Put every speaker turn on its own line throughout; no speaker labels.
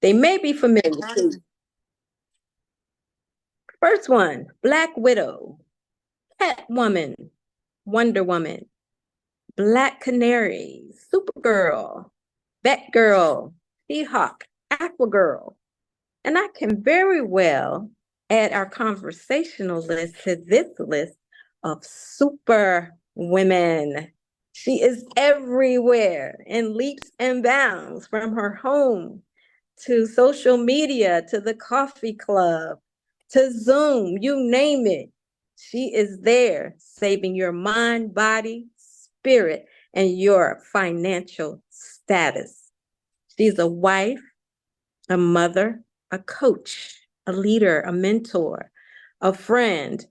They may be familiar to you. First one, Black Widow, Catwoman, Wonder Woman, Black Canary, Supergirl, Batgirl, She-Hulk, Aquagirl. And I can very well add our conversational list to this list of super women. She is everywhere in leaps and bounds, from her home to social media to the coffee club to Zoom, you name it. She is there saving your mind, body, spirit, and your financial status. She's a wife, a mother, a coach, a leader, a mentor, a friend,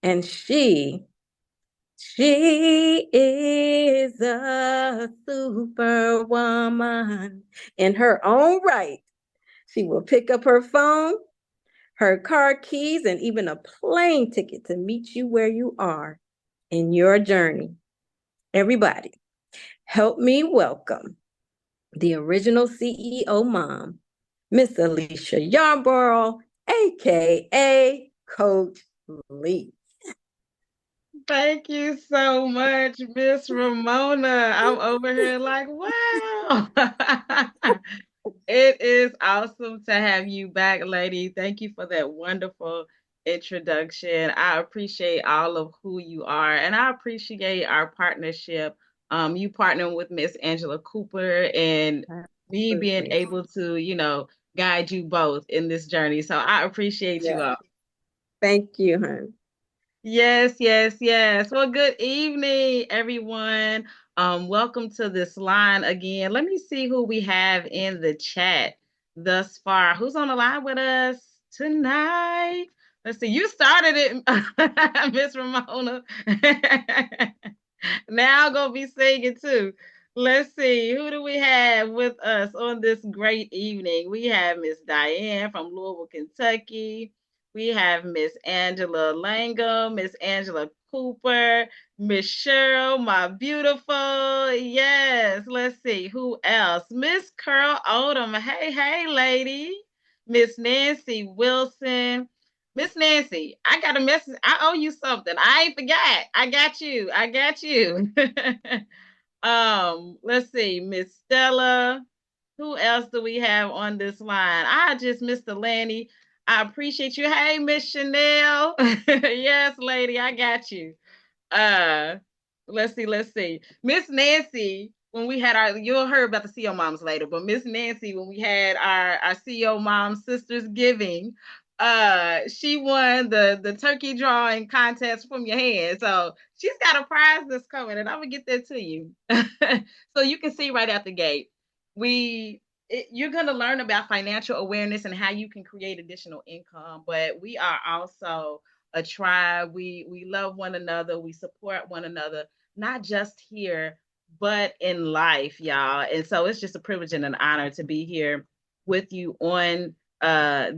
and she is a superwoman in her own right. She will pick up her phone, her car keys, and even a plane ticket to meet you where you are in your journey. Everybody, help me welcome the original CEO mom, Miss Alicia Yarborough, aka Coach Lee.
Thank you so much, Miss Ramona. I'm over here like, wow. It is awesome to have you back, lady. Thank you for that wonderful introduction. I appreciate all of who you are, and I appreciate our partnership. You partnering with Miss Angela Cooper and me being
Absolutely.
able to, guide you both in this journey. So I appreciate you
Yeah.
all.
Thank you, hon.
Yes, yes, yes. Well, good evening, everyone. Welcome to this line again. Let me see who we have in the chat thus far. Who's on the line with us tonight? Let's see. You started it, Miss Ramona. Now I'm gonna be singing too. Let's see. Who do we have with us on this great evening? We have Miss Diane from Louisville, Kentucky. We have Miss Angela Langham, Miss Angela Cooper, Miss Cheryl, my beautiful. Yes, let's see who else. Miss Curl Odom. Hey, hey, lady. Miss Nancy Wilson. Miss Nancy, I got a message. I owe you something. I ain't forgot. I got you. I got you. Let's see, Miss Stella. Who else do we have on this line? I just Mr. Lanny. I appreciate you. Hey, Miss Chanel. Yes, lady, I got you. Uh, let's see. Miss Nancy, when we had you'll hear about the CEO moms later, but Miss Nancy, when we had our CEO mom sisters giving, she won the turkey drawing contest from your hand. So she's got a prize that's coming, and I'm gonna get that to you. So you can see right out the gate. You're going to learn about financial awareness and how you can create additional income, but we are also a tribe. We love one another. We support one another, not just here, but in life, y'all. And so it's just a privilege and an honor to be here with you on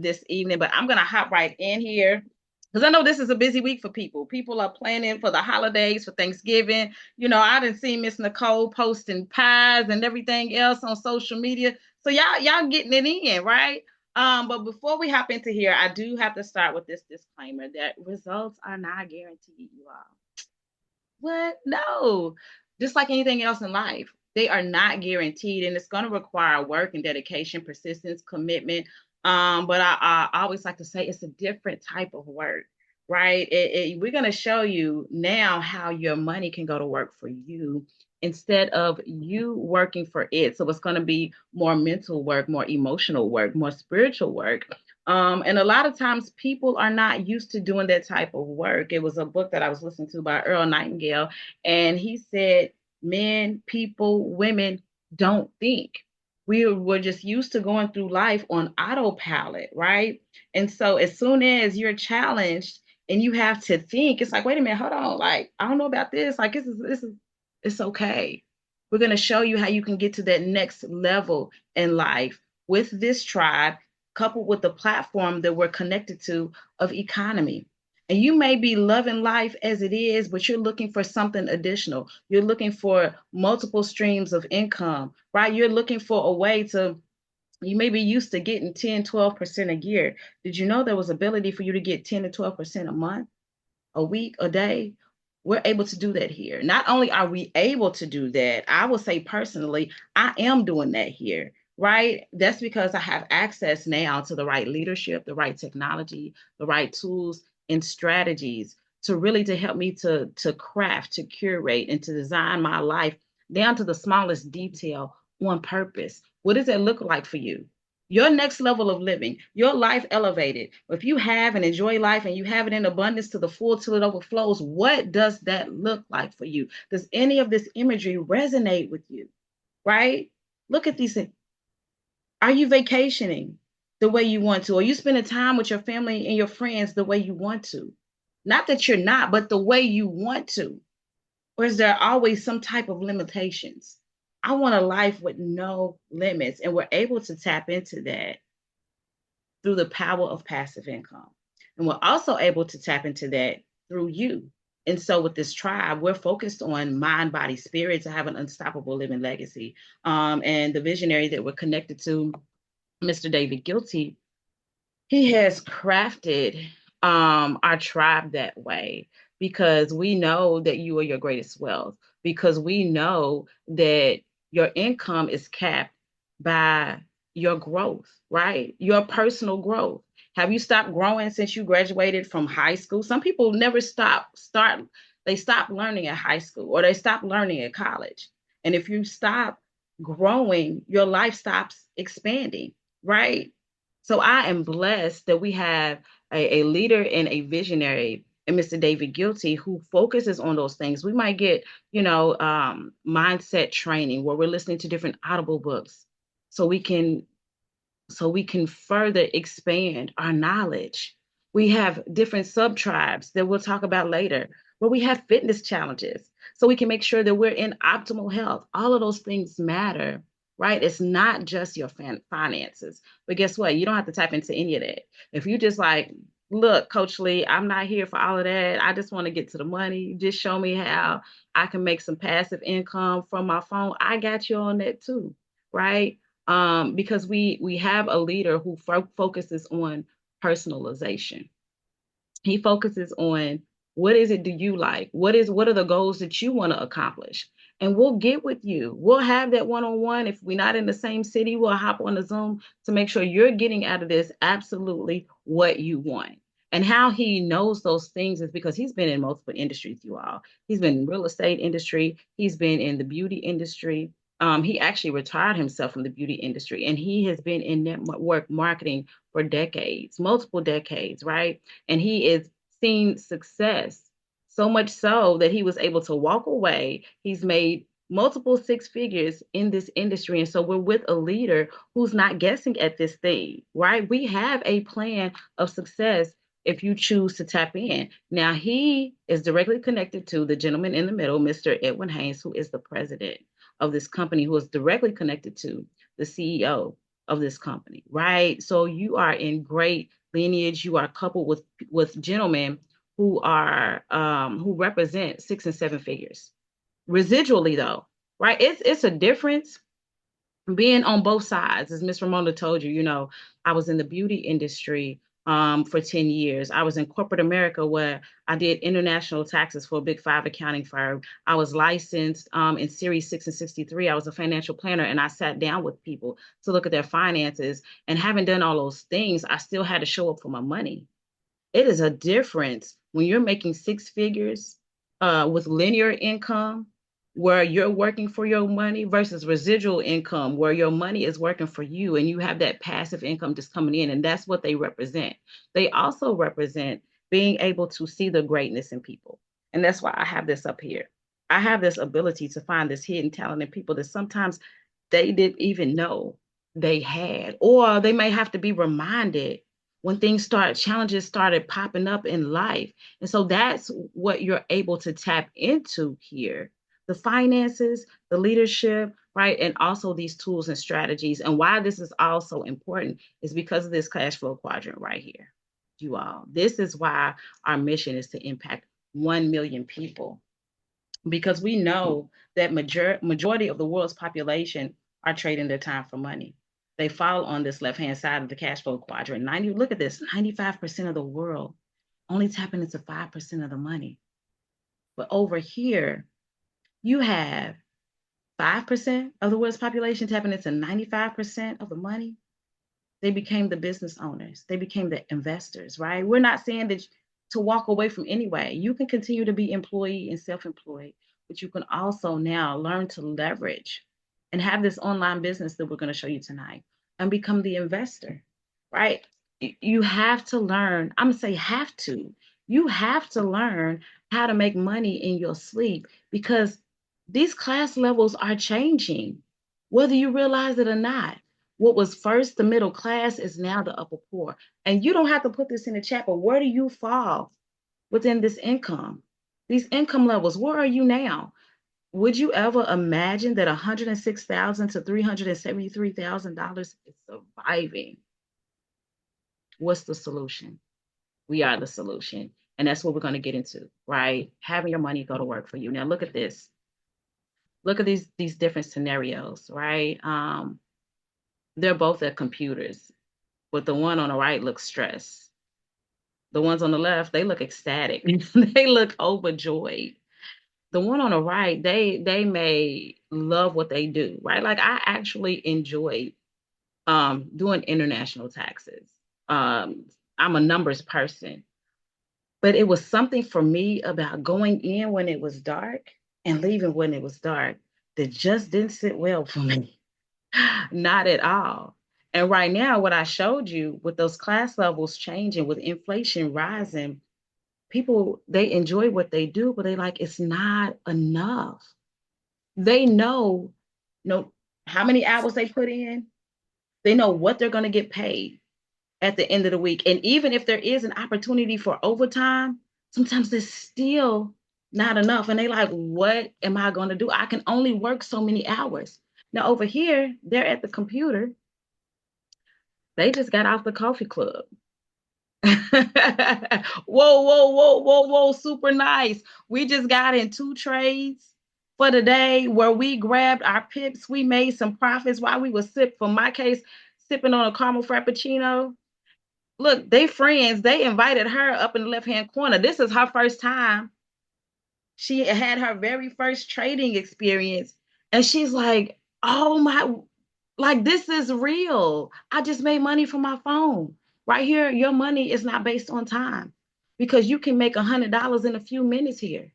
this evening. But I'm gonna hop right in here because I know this is a busy week for people. People are planning for the holidays, for Thanksgiving. I didn't see Miss Nicole posting pies and everything else on social media. So y'all getting it in, right? But before we hop into here, I do have to start with this disclaimer that results are not guaranteed, you all. What? No. Just like anything else in life, they are not guaranteed, and it's going to require work and dedication, persistence, commitment. But I always like to say it's a different type of work, right? We're going to show you now how your money can go to work for you instead of you working for it. So it's going to be more mental work, more emotional work, more spiritual work. And a lot of times people are not used to doing that type of work. It was a book that I was listening to by Earl Nightingale, and he said, men, people, women don't think. We're just used to going through life on autopilot, right? And so as soon as you're challenged and you have to think, it's like, wait a minute, hold on, like I don't know about this. Like this is it's okay. We're gonna show you how you can get to that next level in life with this tribe coupled with the platform that we're connected to of economy. And you may be loving life as it is, but you're looking for something additional. You're looking for multiple streams of income, right? You're looking for a way to You may be used to getting 10, 12% a year. Did you know there was ability for you to get 10 to 12% a month, a week, a day? We're able to do that here. Not only are we able to do that, I will say personally, I am doing that here, right? That's because I have access now to the right leadership, the right technology, the right tools and strategies to really to help me to craft, to curate, and to design my life down to the smallest detail on purpose. What does that look like for you? Your next level of living, your life elevated. If you have and enjoy life and you have it in abundance to the full till it overflows, what does that look like for you? Does any of this imagery resonate with you? Right? Look at these things. Are you vacationing the way you want to? Are you spending time with your family and your friends the way you want to? Not that you're not, but the way you want to. Or is there always some type of limitations? I want a life with no limits, and we're able to tap into that through the power of passive income. And we're also able to tap into that through you. And so with this tribe, we're focused on mind, body, spirit to have an unstoppable living legacy. And the visionary that we're connected to, Mr. David Guilty, he has crafted our tribe that way because we know that you are your greatest wealth, because we know that your income is capped by your growth, right? Your personal growth. Have you stopped growing since you graduated from high school? Some people never they stop learning at high school or they stop learning at college. And if you stop growing, your life stops expanding, right? So I am blessed that we have a leader and a visionary and Mr. David Guilty who focuses on those things. We might get, mindset training where we're listening to different audible books so we can further expand our knowledge. We have different sub tribes that we'll talk about later, where we have fitness challenges so we can make sure that we're in optimal health. All of those things matter, right? It's not just your finances, but guess what? You don't have to tap into any of that. If you just like, look, Coach Lee, I'm not here for all of that. I just want to get to the money. Just show me how I can make some passive income from my phone. I got you on that too, right? Because we have a leader who focuses on personalization. He focuses on what is it do you like? What are the goals that you want to accomplish? And we'll get with you. We'll have that one-on-one. If we're not in the same city, we'll hop on the Zoom to make sure you're getting out of this absolutely what you want. And how he knows those things is because he's been in multiple industries, you all. He's been in real estate industry. He's been in the beauty industry. He actually retired himself from the beauty industry, and he has been in network marketing for decades, multiple decades, right? And he is seen success so much so that he was able to walk away. He's made multiple six figures in this industry. And so we're with a leader who's not guessing at this thing, right? We have a plan of success if you choose to tap in. Now, he is directly connected to the gentleman in the middle, Mr. Edwin Haynes, who is the president of this company, who is directly connected to the CEO of this company, right? So you are in great lineage. You are coupled with gentlemen who are who represent 6 and 7 figures. Residually, though, right? It's a difference being on both sides. As Miss Ramona told you, I was in the beauty industry for 10 years. I was in corporate America where I did international taxes for a big 5 accounting firm. I was licensed in Series 6 and 63. I was a financial planner, and I sat down with people to look at their finances. And having done all those things, I still had to show up for my money. It is a difference when you're making 6 figures with linear income where you're working for your money versus residual income where your money is working for you and you have that passive income just coming in. And that's what they represent. They also represent being able to see the greatness in people. And that's why I have this up here. I have this ability to find this hidden talent in people that sometimes they didn't even know they had, or they may have to be reminded when challenges started popping up in life. And so that's what you're able to tap into here, the finances, the leadership, right? And also these tools and strategies. And why this is also important is because of this cash flow quadrant right here, you all. This is why our mission is to impact 1 million people, because we know that majority of the world's population are trading their time for money. they fall on this left-hand side of the cash flow quadrant. Look at this, 95% of the world only tapping into 5% of the money. But over here, you have 5% of the world's population tapping into 95% of the money. They became the business owners. They became the investors, right? We're not saying that to walk away from anyway. You can continue to be employee and self-employed, but you can also now learn to leverage and have this online business that we're going to show you tonight and become the investor, right? You have to learn. I'm going to say have to. You have to learn how to make money in your sleep, because these class levels are changing, whether you realize it or not. What was first the middle class is now the upper poor. And you don't have to put this in the chat, but where do you fall within this income? These income levels, where are you now? Would you ever imagine that $106,000 to $373,000 is surviving? What's the solution? We are the solution. And that's what we're going to get into, right? Having your money go to work for you. Now look at this. Look at these different scenarios, right? They're both at computers, but the one on the right looks stressed. The ones on the left, they look ecstatic. They look overjoyed. The one on the right, they may love what they do, right? Like I actually enjoyed doing international taxes. I'm a numbers person, but it was something for me about going in when it was dark and leaving when it was dark that just didn't sit well for me. Not at all. And right now, what I showed you with those class levels changing, with inflation rising, people, they enjoy what they do, but they like, it's not enough. They know how many hours they put in. They know what they're going to get paid at the end of the week. And even if there is an opportunity for overtime, sometimes it's still not enough. And they like, what am I going to do? I can only work so many hours. Now over here, they're at the computer. They just got off the coffee club. Whoa, super nice. We just got in 2 trades for the day where we grabbed our pips. We made some profits while we were for my case, sipping on a caramel frappuccino. Look, they friends, they invited her up in the left-hand corner. This is her first time. She had her very first trading experience. And she's like, oh my, like this is real. I just made money from my phone. Right here, your money is not based on time, because you can make $100 in a few minutes here,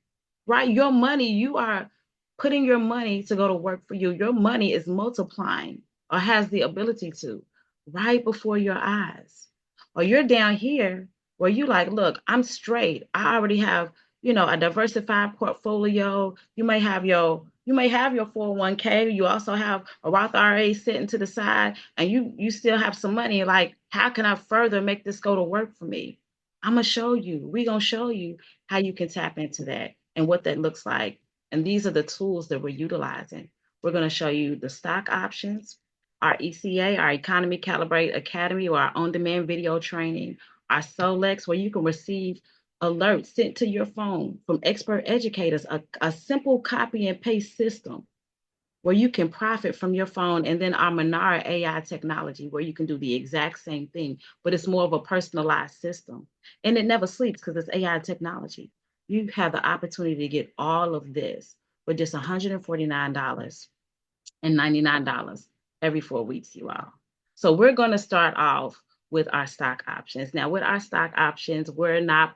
right? Your money, you are putting your money to go to work for you. Your money is multiplying, or has the ability to, right before your eyes. Or you're down here where you like, look, I'm straight. I already have, a diversified portfolio. You may have your 401k. You also have a Roth IRA sitting to the side, and you still have some money. Like, how can I further make this go to work for me? I'm going to show you. We're going to show you how you can tap into that and what that looks like. And these are the tools that we're utilizing. We're going to show you the stock options, our ECA, our Economy Calibrate Academy, or our on-demand video training, our Solex, where you can receive alerts sent to your phone from expert educators, a simple copy and paste system where you can profit from your phone, and then our Monara AI technology, where you can do the exact same thing, but it's more of a personalized system. And it never sleeps because it's AI technology. You have the opportunity to get all of this for just $149.99 every 4 weeks, you all. So we're going to start off with our stock options. Now, with our stock options, we're not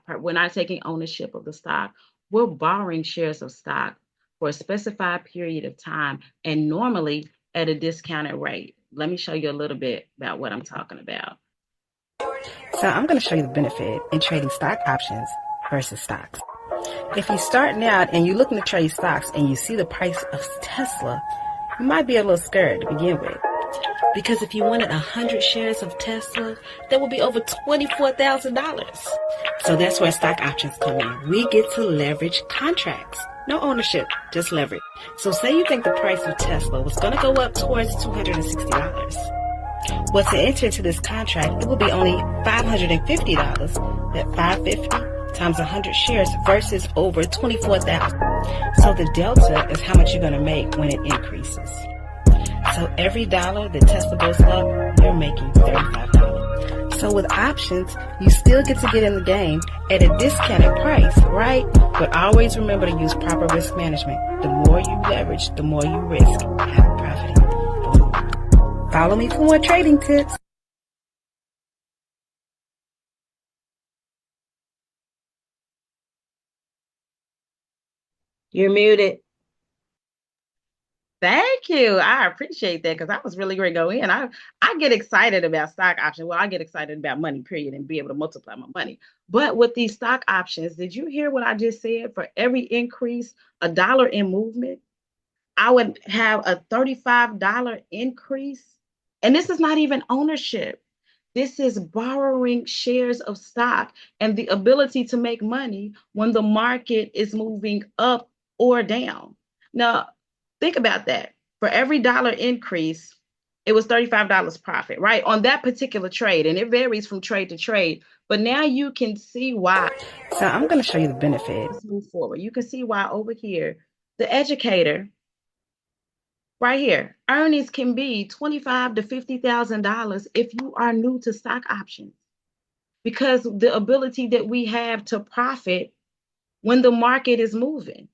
taking ownership of the stock. We're borrowing shares of stock for a specified period of time, and normally at a discounted rate. Let me show you a little bit about what I'm talking about.
So I'm going to show you the benefit in trading stock options versus stocks. If you're starting out and you're looking to trade stocks and you see the price of Tesla, you might be a little scared to begin with. Because if you wanted 100 shares of Tesla, that would be over $24,000. So that's where stock options come in. We get to leverage contracts. No ownership, just leverage. So say you think the price of Tesla was going to go up towards $260. Well, to enter into this contract, it will be only $550. That $550 times 100 shares versus over $24,000. So the delta is how much you're going to make when it increases. So every dollar that Tesla goes up, you're making $35. So with options, you still get to get in the game at a discounted price, right? But always remember to use proper risk management. The more you leverage, the more you risk. Have profiting. Boom. Follow me for more trading tips.
You're muted.
Thank you. I appreciate that because I was really going to go in. I get excited about stock options. Well, I get excited about money, period, and be able to multiply my money. But with these stock options, did you hear what I just said? For every increase, $1 in movement, I would have a $35 increase. And this is not even ownership. This is borrowing shares of stock and the ability to make money when the market is moving up or down. Now, think about that. For every dollar increase, it was $35 profit, right? On that particular trade. And it varies from trade to trade. But now you can see why.
So I'm going to show you the benefit.
Let's move forward. You can see why over here, the educator, right here, earnings can be $25,000 to $50,000 if you are new to stock options, because the ability that we have to profit when the market is moving.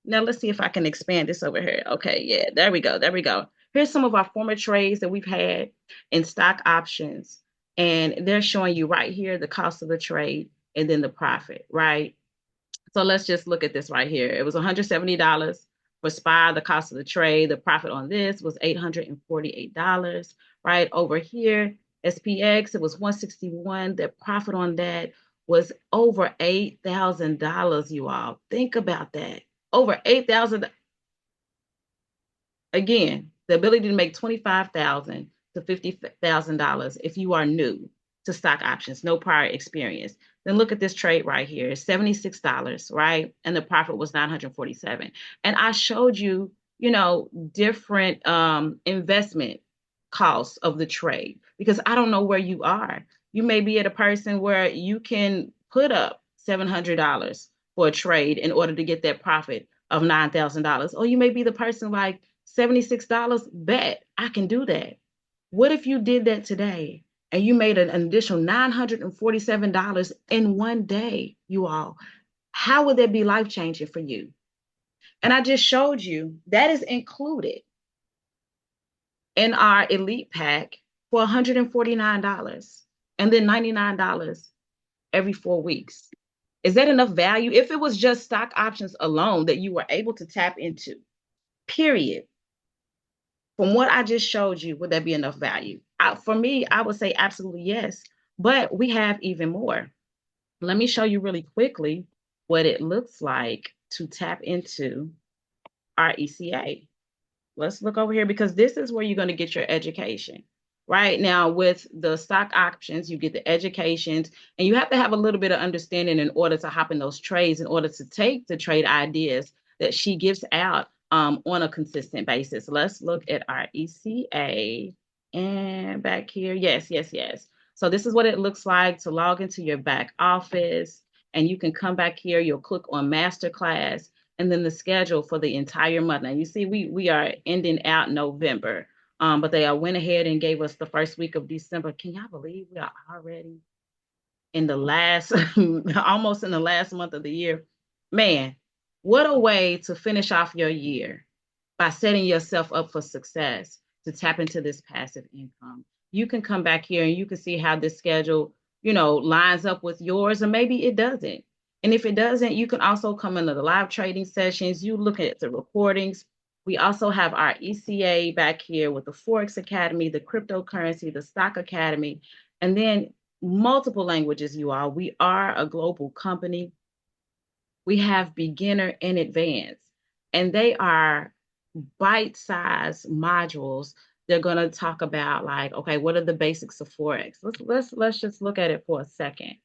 Now let's see if I can expand this over here. Okay, yeah, there we go. There we go. Here's some of our former trades that we've had in stock options, and they're showing you right here the cost of the trade and then the profit, right? So let's just look at this right here. It was $170 for SPY, the cost of the trade. The profit on this was $848, right? Over here, SPX, it was $161. The profit on that was over $8,000, you all. Think about that. Over $8,000. Again, the ability to make $25,000 to $50,000 if you are new to stock options, no prior experience. Then look at this trade right here, $76, right? And the profit was $947. And I showed you, different investment costs of the trade, because I don't know where you are. You may be at a person where you can put up $700 for a trade in order to get that profit of $9,000. Or you may be the person like $76, bet I can do that. What if you did that today and you made an additional $947 in one day, you all? How would that be life-changing for you? And I just showed you that is included in our elite pack for $149 and then $99 every 4 weeks. Is that enough value? If it was just stock options alone that you were able to tap into, period, from what I just showed you, would that be enough value? For me, I would say absolutely yes, but we have even more. Let me show you really quickly what it looks like to tap into our ECA. Let's look over here, because this is where you're going to get your education. Right now, with the stock options, you get the educations, and you have to have a little bit of understanding in order to hop in those trades, in order to take the trade ideas that she gives out on a consistent basis. Let's look at our ECA and back here. Yes. So this is what it looks like to log into your back office, and you can come back here. You'll click on Masterclass, and then the schedule for the entire month. Now you see we are ending out November. But they went ahead and gave us the first week of December. Can y'all believe we are already in the last, almost in the last month of the year? Man, what a way to finish off your year by setting yourself up for success to tap into this passive income. You can come back here and you can see how this schedule, lines up with yours, or maybe it doesn't. And if it doesn't, you can also come into the live trading sessions. You look at the recordings. We also have our ECA back here with the Forex Academy, the cryptocurrency, the Stock Academy, and then multiple languages, you all. We are a global company. We have beginner and advanced, and they are bite-sized modules. They're going to talk about, like, okay, what are the basics of Forex? Let's just look at it for a second.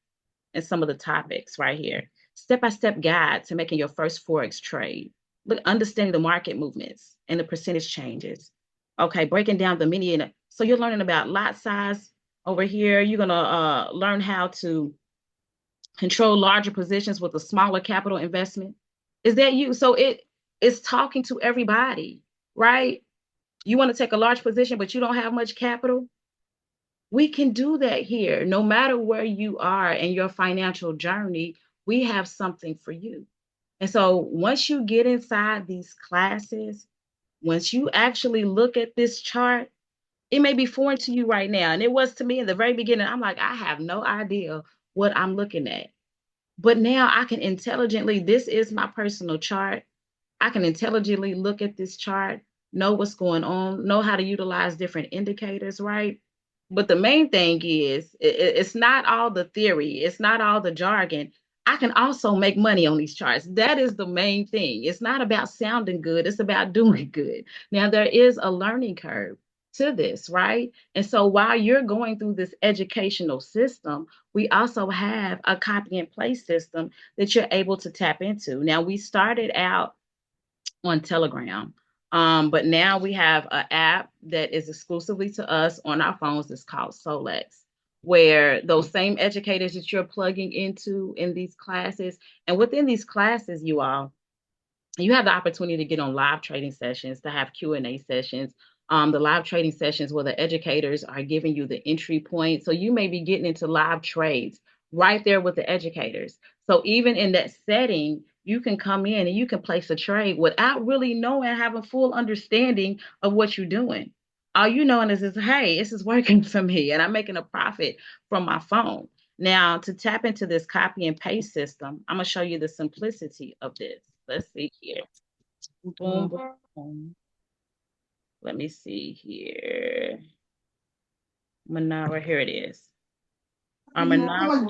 And some of the topics right here. Step-by-step guide to making your first Forex trade. Look, understanding the market movements and the percentage changes. Okay, breaking down the mini. So you're learning about lot size over here. You're gonna learn how to control larger positions with a smaller capital investment. Is that you? So it is talking to everybody, right? You want to take a large position, but you don't have much capital? We can do that here. No matter where you are in your financial journey, we have something for you. And so once you get inside these classes, once you actually look at this chart, it may be foreign to you right now. And it was to me in the very beginning. I'm like, I have no idea what I'm looking at. But now I can intelligently, this is my personal chart. I can intelligently look at this chart, know what's going on, know how to utilize different indicators, right? But the main thing is, it's not all the theory, it's not all the jargon. I can also make money on these charts. That is the main thing. It's not about sounding good, it's about doing good. Now, there is a learning curve to this, right? And so while you're going through this educational system, we also have a copy and paste system that you're able to tap into. Now, we started out on Telegram. But now we have an app that is exclusively to us on our phones. It's called Solex, where those same educators that you're plugging into in these classes, and within these classes, you all, you have the opportunity to get on live trading sessions, to have Q&A sessions. The live trading sessions where the educators are giving you the entry point. So you may be getting into live trades right there with the educators. So even in that setting, you can come in and you can place a trade without really knowing, having full understanding of what you're doing. All you knowing is, hey, this is working for me and I'm making a profit from my phone. Now, to tap into this copy and paste system, I'm going to show you the simplicity of this. Let's see here. Boom, boom, boom. Let me see here. Monaro, here it is. Our Monaro.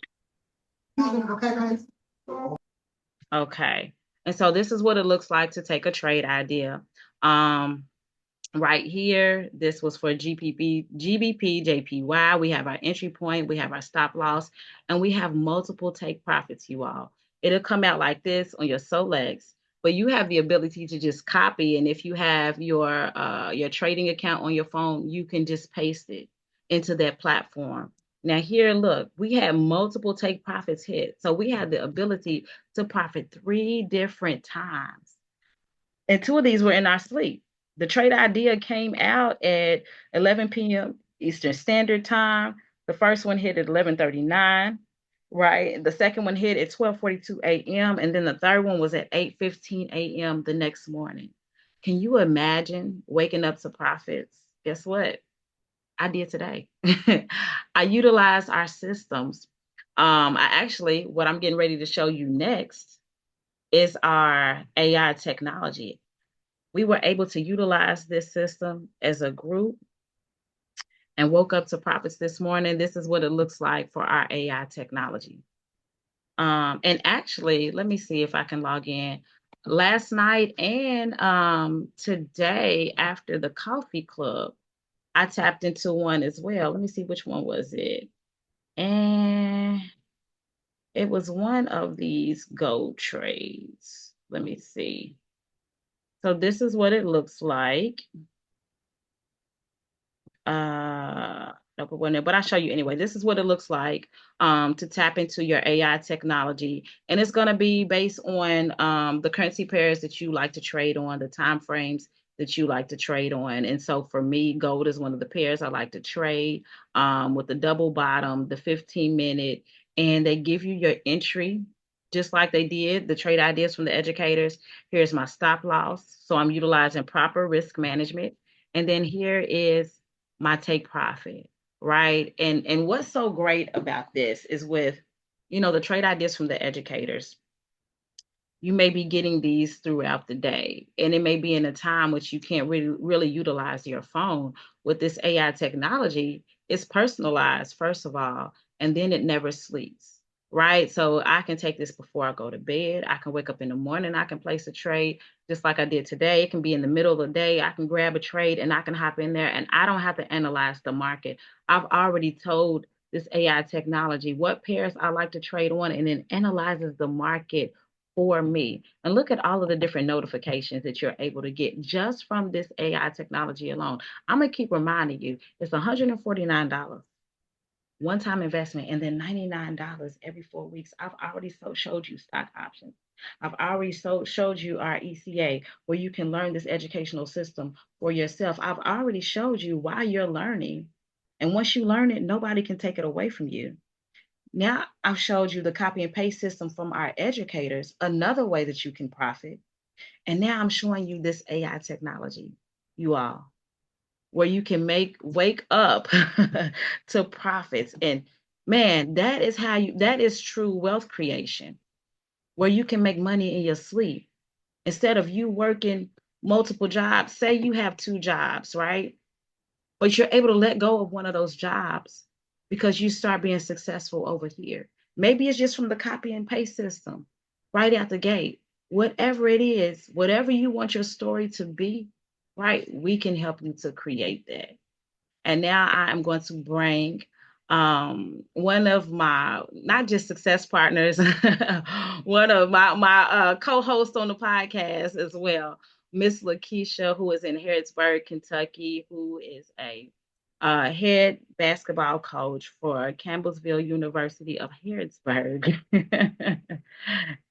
Okay. And so this is what it looks like to take a trade idea. Right here, this was for GBP, JPY. We have our entry point, we have our stop loss, and we have multiple take profits, you all. It'll come out like this on your Solex, but you have the ability to just copy. And if you have your trading account on your phone, you can just paste it into that platform. Now here, look, we had multiple take profits hit. So we had the ability to profit 3 different times. And 2 of these were in our sleep. The trade idea came out at 11 p.m. Eastern Standard Time. The first one hit at 11:39, right? The second one hit at 12:42 a.m. And then the third one was at 8:15 a.m. the next morning. Can you imagine waking up to profits? Guess what? I did today. I utilized our systems. What I'm getting ready to show you next is our AI technology. We were able to utilize this system as a group and woke up to profits this morning. This is what it looks like for our AI technology. And actually, let me see if I can log in. Last night and today after the coffee club, I tapped into one as well. Let me see, which one was it? And it was one of these gold trades. Let me see. So this is what it looks like. No, but I'll show you anyway. This is what it looks like to tap into your AI technology. And it's going to be based on the currency pairs that you like to trade on, the time frames that you like to trade on. And so for me, gold is one of the pairs I like to trade with the double bottom, the 15-minute, and they give you your entry just like they did the trade ideas from the educators. Here's my stop loss. So I'm utilizing proper risk management. And then here is my take profit, right? And what's so great about this is with, the trade ideas from the educators, you may be getting these throughout the day. And it may be in a time which you can't really utilize your phone. With this AI technology, it's personalized, first of all, and then it never sleeps. Right. So I can take this before I go to bed. I can wake up in the morning. I can place a trade just like I did today. It can be in the middle of the day. I can grab a trade and I can hop in there and I don't have to analyze the market. I've already told this AI technology what pairs I like to trade on and then analyzes the market for me. And look at all of the different notifications that you're able to get just from this AI technology alone. I'm going to keep reminding you, it's $149. One-time investment, and then $99 every 4 weeks. I've already showed you stock options. I've already showed you our ECA, where you can learn this educational system for yourself. I've already showed you why you're learning. And once you learn it, nobody can take it away from you. Now I've showed you the copy and paste system from our educators, another way that you can profit. And now I'm showing you this AI technology, you all, where you can wake up to profits. And man, that is true wealth creation, where you can make money in your sleep instead of you working multiple jobs. Say you have 2 jobs, right? But you're able to let go of one of those jobs because you start being successful over here. Maybe it's just from the copy and paste system right out the gate. Whatever it is, whatever you want your story to be, right? We can help you to create that. And now I am going to bring one of my not just success partners, one of my co-hosts on the podcast as well, Miss Lakeisha, who is in Harrodsburg, Kentucky, who is a head basketball coach for Campbellsville University of Harrodsburg,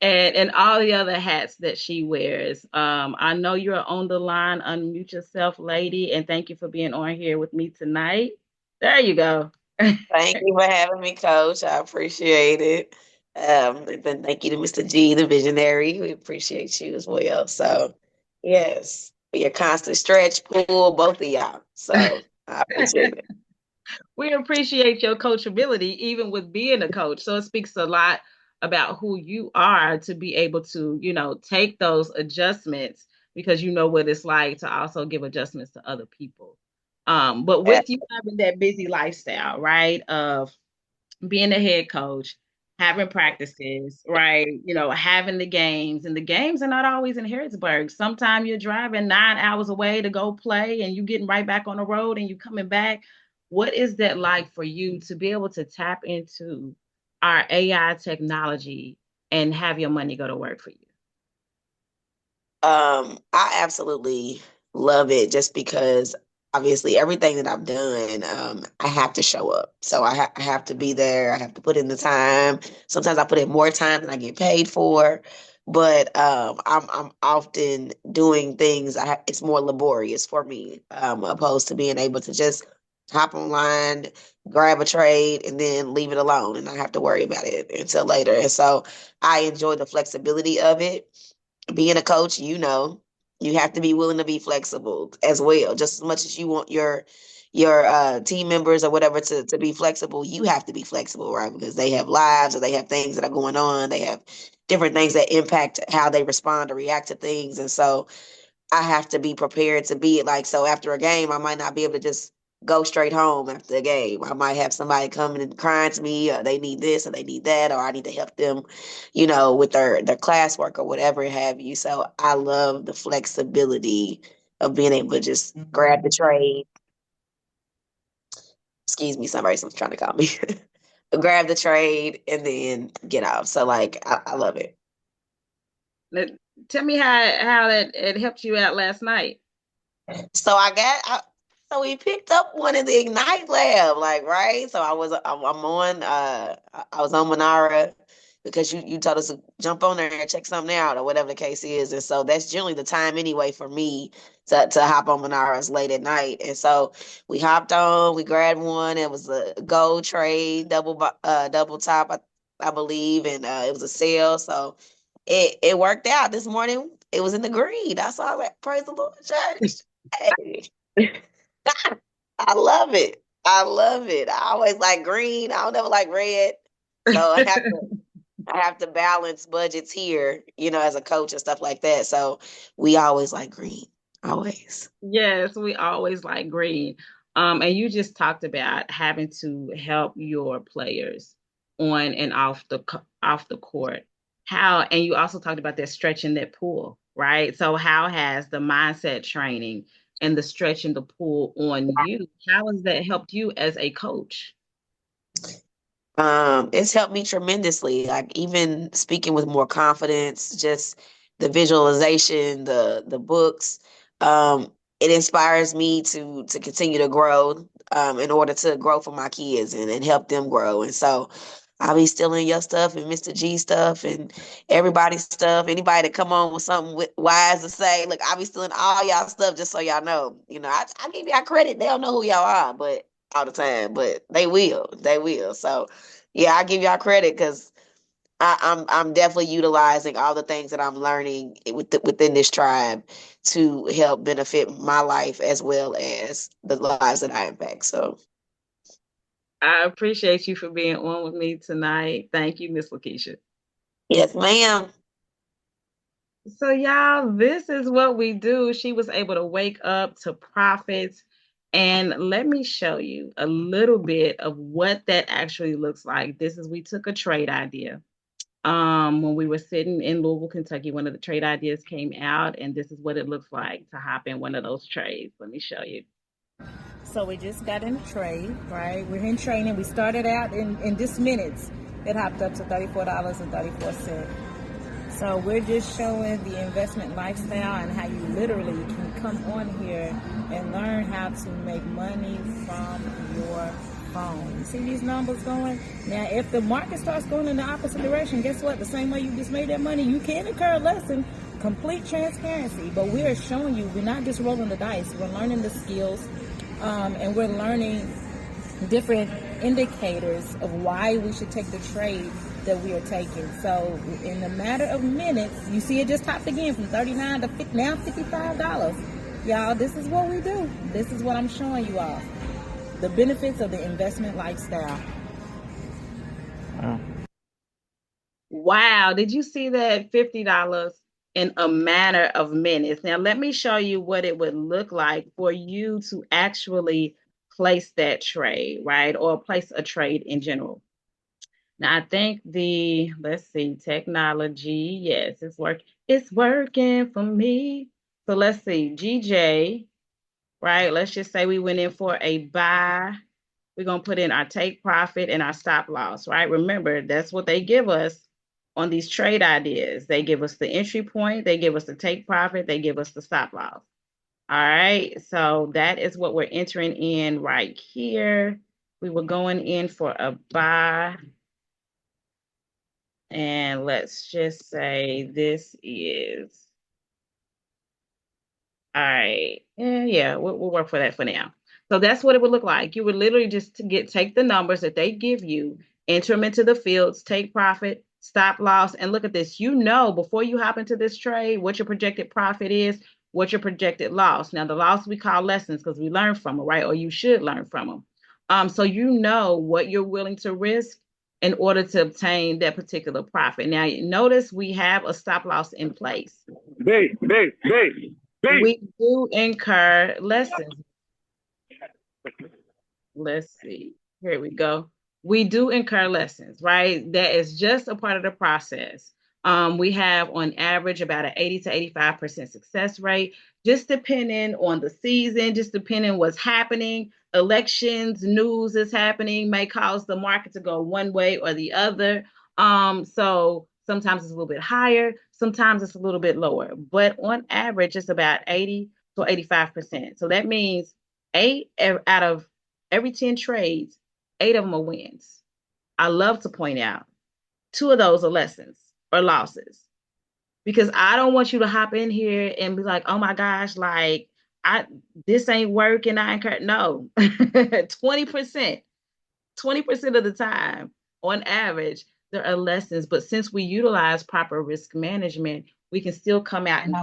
and all the other hats that she wears. I know you're on the line. Unmute yourself, lady, and thank you for being on here with me tonight. There you go.
Thank you for having me, Coach. I appreciate it. And then thank you to Mr. G, the visionary. We appreciate you as well. So, yes, for your constant stretch, pull, both of y'all. So, I appreciate it.
We appreciate your coachability, even with being a coach. So it speaks a lot about who you are to be able to, take those adjustments, because you know what it's like to also give adjustments to other people. But with you having that busy lifestyle, right, of being a head coach, having practices, right, having the games, and the games are not always in Harrodsburg. Sometimes you're driving 9 hours away to go play, and you getting right back on the road, and you coming back. What is that like for you to be able to tap into our AI technology and have your money go to work for you?
I absolutely love it, just because obviously everything that I've done, I have to show up. So I have to be there. I have to put in the time. Sometimes I put in more time than I get paid for, but I'm often doing things. It's more laborious for me, opposed to being able to just hop online, grab a trade, and then leave it alone, and not have to worry about it until later. And so I enjoy the flexibility of it. Being a coach, you have to be willing to be flexible as well. Just as much as you want your team members or whatever to be flexible, you have to be flexible, right? Because they have lives, or they have things that are going on. They have different things that impact how they respond or react to things. And so I have to be prepared to be like, so after a game, I might not be able to just go straight home after the game. I might have somebody coming and crying to me, or they need this or they need that, or I need to help them, with their classwork or whatever have you. So I love the flexibility of being able to just grab the trade. Excuse me, somebody's trying to call me. Grab the trade and then get off. So I love it.
Tell me how it helped you out last night.
So so we picked up one in the Ignite lab, right? So I'm on I was on Monara, because you told us to jump on there and check something out or whatever the case is. And so that's generally the time anyway for me to hop on Monara's late at night. And so we hopped on, we grabbed one. It was a gold trade, double top, I believe, and it was a sale. So it worked out this morning. It was in the green. I saw that. Praise the Lord, church. Hey. I love it. I love it. I always like green. I don't ever like red. So I have to balance budgets here, as a coach and stuff like that. So we always like green. Always.
Yes, we always like green. And you just talked about having to help your players on and off the court. And you also talked about that stretching that pull, right? So how has the mindset training and the stretch and the pull on you, how has that helped you as a coach?
It's helped me tremendously. Like, even speaking with more confidence, just the visualization, the books, it inspires me to continue to grow, in order to grow for my kids and help them grow. And so I'll be stealing your stuff and Mr. G stuff and everybody's stuff. Anybody that come on with something wise to say, look, I'll be stealing all y'all stuff just so y'all know. I give y'all credit. They don't know who y'all are, but all the time, but they will. They will. So yeah, I give y'all credit because I'm definitely utilizing all the things that I'm learning within this tribe to help benefit my life as well as the lives that I impact. So
I appreciate you for being on with me tonight. Thank you, Miss Lakeisha.
yes, ma'am.
So, y'all, this is what we do. She was able to wake up to profits. And let me show you a little bit of what that actually looks like. We took a trade idea. When we were sitting in Louisville, Kentucky, one of the trade ideas came out, and this is what it looks like to hop in one of those trades. Let me show you.
So we just got in a trade, right? We're in training. We started out in just minutes. It hopped up to $34.34. So we're just showing the investment lifestyle and how you literally can come on here and learn how to make money from your phone. You see these numbers going? Now, if the market starts going in the opposite direction, guess what? The same way you just made that money, you can incur a lesson. Complete transparency. But we are showing you, we're not just rolling the dice. We're learning the skills, and we're learning different indicators of why we should take the trade that we are taking. So in a matter of minutes, you see it just topped again from $39 to now $55. Y'all, this is what we do. This is what I'm showing you all. The benefits of the investment lifestyle.
Wow, did you see that $50 in a matter of minutes? Now, let me show you what it would look like for you to actually place that trade, right? Or place a trade in general. Now, I think let's see, technology, yes, it's working for me. So let's see, GJ, right? Let's just say we went in for a buy. We're going to put in our take profit and our stop loss, right? Remember, that's what they give us on these trade ideas. They give us the entry point, they give us the take profit, they give us the stop loss. All right, so that is what we're entering in right here. We were going in for a buy. And let's just say this is, all right, yeah, we'll work for that for now. So that's what it would look like. You would literally just take the numbers that they give you, enter them into the fields, take profit, stop loss, and look at this. You know, before you hop into this trade, what your projected profit is, what your projected loss. Now, the loss we call lessons because we learn from them, right? Or you should learn from them. So you know what you're willing to risk in order to obtain that particular profit. Now, notice we have a stop loss in place. We do incur lessons. Let's see. Here we go. We do incur lessons, right? That is just a part of the process. We have on average about an 80 to 85% success rate, just depending on the season, just depending what's happening. Elections, news is happening, may cause the market to go one way or the other. So sometimes it's a little bit higher, sometimes it's a little bit lower, but on average, it's about 80 to 85%. So that means 8 out of every 10 trades, 8 of them are wins. I love to point out 2 of those are lessons or losses, because I don't want you to hop in here and be like, oh my gosh, like this ain't working. No, 20% of the time on average, there are lessons. But since we utilize proper risk management, we can still come out and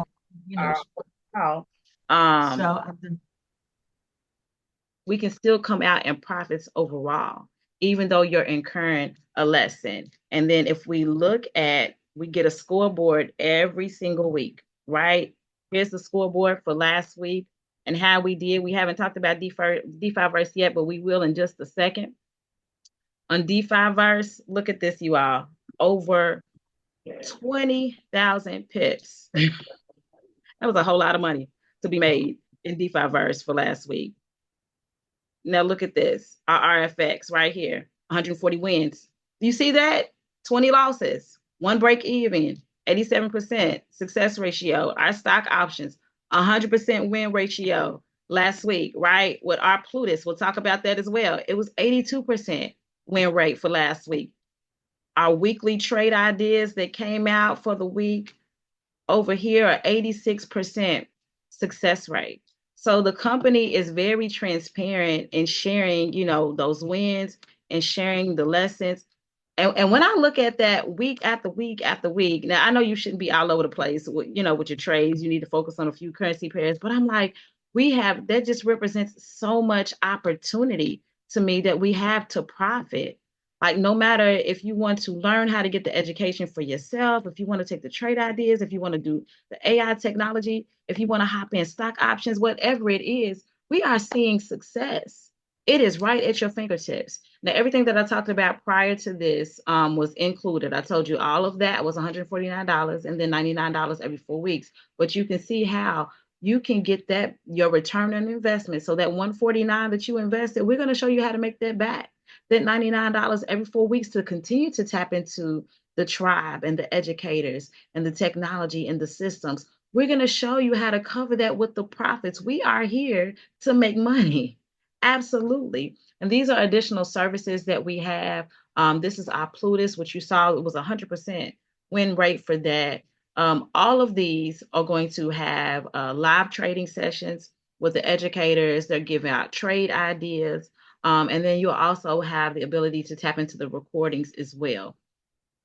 we can still come out in profits overall, even though you're incurring a lesson. And then if we look at, we get a scoreboard every single week, right? Here's the scoreboard for last week and how we did. We haven't talked about DeFiverse yet, but we will in just a second. On DeFiverse, look at this, you all. Over 20,000 pips. That was a whole lot of money to be made in DeFiverse for last week. Now look at this, our RFX right here, 140 wins. You see that? 20 losses, 1 break even, 87% success ratio. Our stock options, 100% win ratio last week, right? With our Plutus, we'll talk about that as well. It was 82% win rate for last week. our weekly trade ideas that came out for the week over here are 86% success rate. So the company is very transparent in sharing, those wins and sharing the lessons. And when I look at that week after week after week, now I know you shouldn't be all over the place with your trades. You need to focus on a few currency pairs. But I'm like, that just represents so much opportunity to me that we have to profit. Like, no matter if you want to learn how to get the education for yourself, if you want to take the trade ideas, if you want to do the AI technology, if you want to hop in stock options, whatever it is, we are seeing success. It is right at your fingertips. Now, everything that I talked about prior to this was included. I told you all of that was $149 and then $99 every 4 weeks. But you can see how you can get your return on investment. So that $149 that you invested, we're going to show you how to make that back. That $99 every 4 weeks to continue to tap into the tribe and the educators and the technology and the systems. We're going to show you how to cover that with the profits. We are here to make money. Absolutely. And these are additional services that we have. This is our Plutus, which you saw, it was 100% win rate for that. All of these are going to have live trading sessions with the educators. They're giving out trade ideas. And then you'll also have the ability to tap into the recordings as well.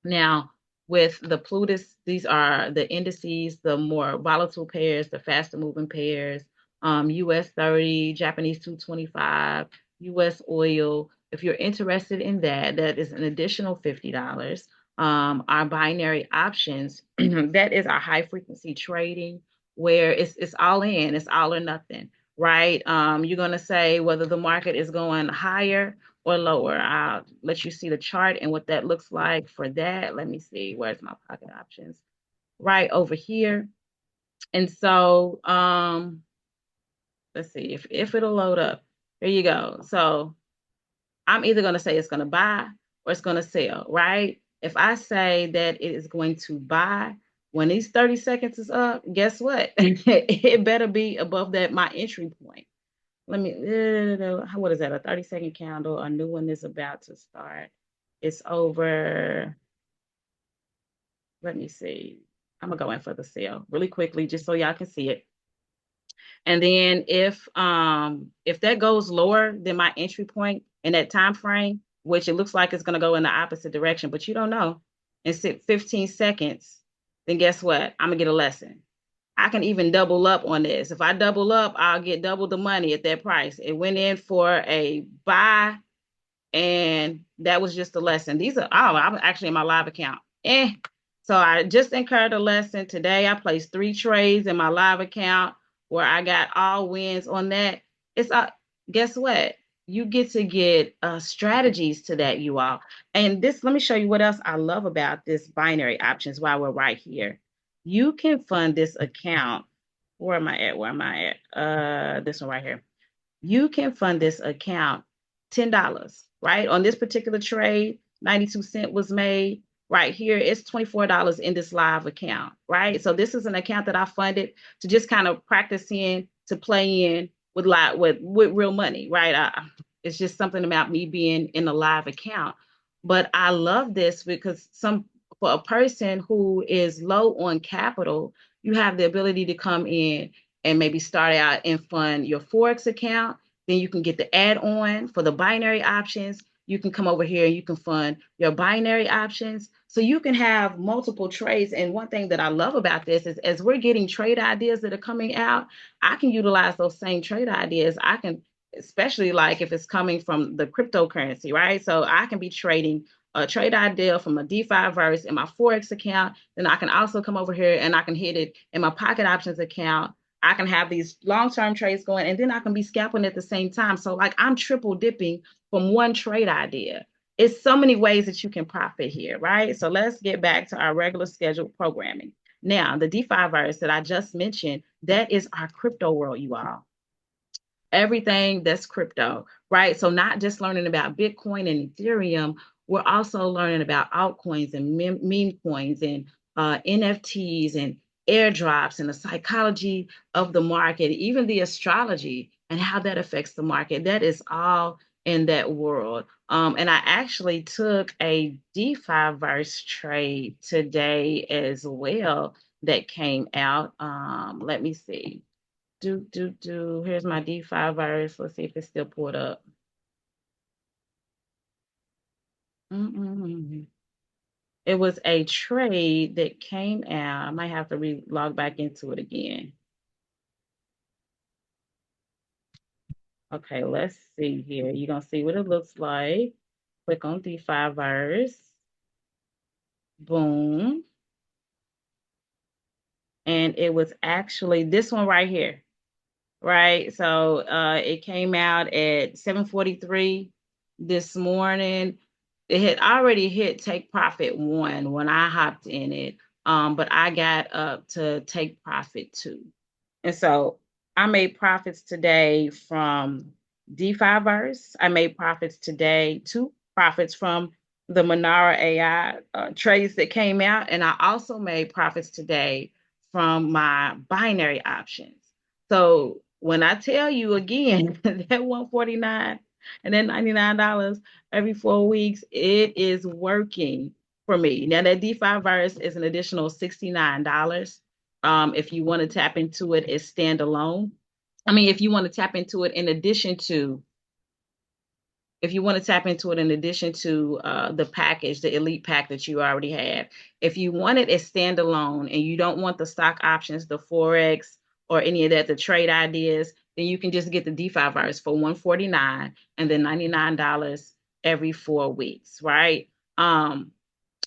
Now, with the Plutus, these are the indices, the more volatile pairs, the faster moving pairs, US 30, Japanese 225, US oil. If you're interested in that, that is an additional $50. Our binary options, that is our high frequency trading, where it's all in, it's all or nothing, right? You're going to say whether the market is going higher or lower. I'll let you see the chart and what that looks like for that. Let me see, where's my pocket options? Right over here. And so let's see if it'll load up. There you go. So I'm either going to say it's going to buy or it's going to sell, right? If I say that it is going to buy, when these 30 seconds is up, guess what? It better be above my entry point. Let me, what is that? A 30-second candle. A new one is about to start. It's over. Let me see. I'm going to go in for the sale really quickly just so y'all can see it. And then if that goes lower than my entry point in that time frame, which it looks like it's going to go in the opposite direction, but you don't know, in 15 seconds, then guess what? I'm going to get a lesson. I can even double up on this. If I double up, I'll get double the money at that price. It went in for a buy, and that was just a lesson. I'm actually in my live account. So I just incurred a lesson today. I placed 3 trades in my live account where I got all wins on that. Guess what? You get to get strategies to that, you all. And let me show you what else I love about this binary options while we're right here. You can fund this account. Where am I at? This one right here. You can fund this account $10, right? On this particular trade, 92 cents was made. Right here, it's $24 in this live account, right? So this is an account that I funded to just kind of practice in, to play in with real money, right? It's just something about me being in a live account. But I love this because for a person who is low on capital, you have the ability to come in and maybe start out and fund your Forex account. Then you can get the add-on for the binary options. You can come over here and you can fund your binary options. So you can have multiple trades. And one thing that I love about this is as we're getting trade ideas that are coming out, I can utilize those same trade ideas. I can, especially like if it's coming from the cryptocurrency, right? So I can be trading a trade idea from a DeFi verse in my Forex account. Then I can also come over here and I can hit it in my pocket options account. I can have these long-term trades going, and then I can be scalping at the same time. So like I'm triple dipping from one trade idea. It's so many ways that you can profit here, right? So let's get back to our regular scheduled programming. Now, the DeFi verse that I just mentioned, that is our crypto world, you all. Everything that's crypto, right? So not just learning about Bitcoin and Ethereum, we're also learning about altcoins and meme coins and NFTs and airdrops and the psychology of the market, even the astrology and how that affects the market. That is all in that world. And I actually took a DeFi verse trade today as well that came out. Let me see. Here's my DeFi verse. Let's see if it's still pulled up. It was a trade that came out. I might have to log back into it again. Okay, let's see here. You're going to see what it looks like. Click on DeFi verse. Boom. And it was actually this one right here. Right. So it came out at 7:43 this morning. It had already hit take profit 1 when I hopped in it. But I got up to take profit 2. And so I made profits today from DeFi verse. I made profits today, 2 profits from the Monero AI trades that came out. And I also made profits today from my binary options. So when I tell you again that 149 and then $99 every 4 weeks, it is working for me. Now that DeFi verse is an additional $69. If you want to tap into it as standalone. I mean, if you want to tap into it in addition to the package, the elite pack that you already have. If you want it as standalone and you don't want the stock options, the Forex, or any of that, the trade ideas, then you can just get the DeFi verse for $149 and then $99 every 4 weeks, right? I'm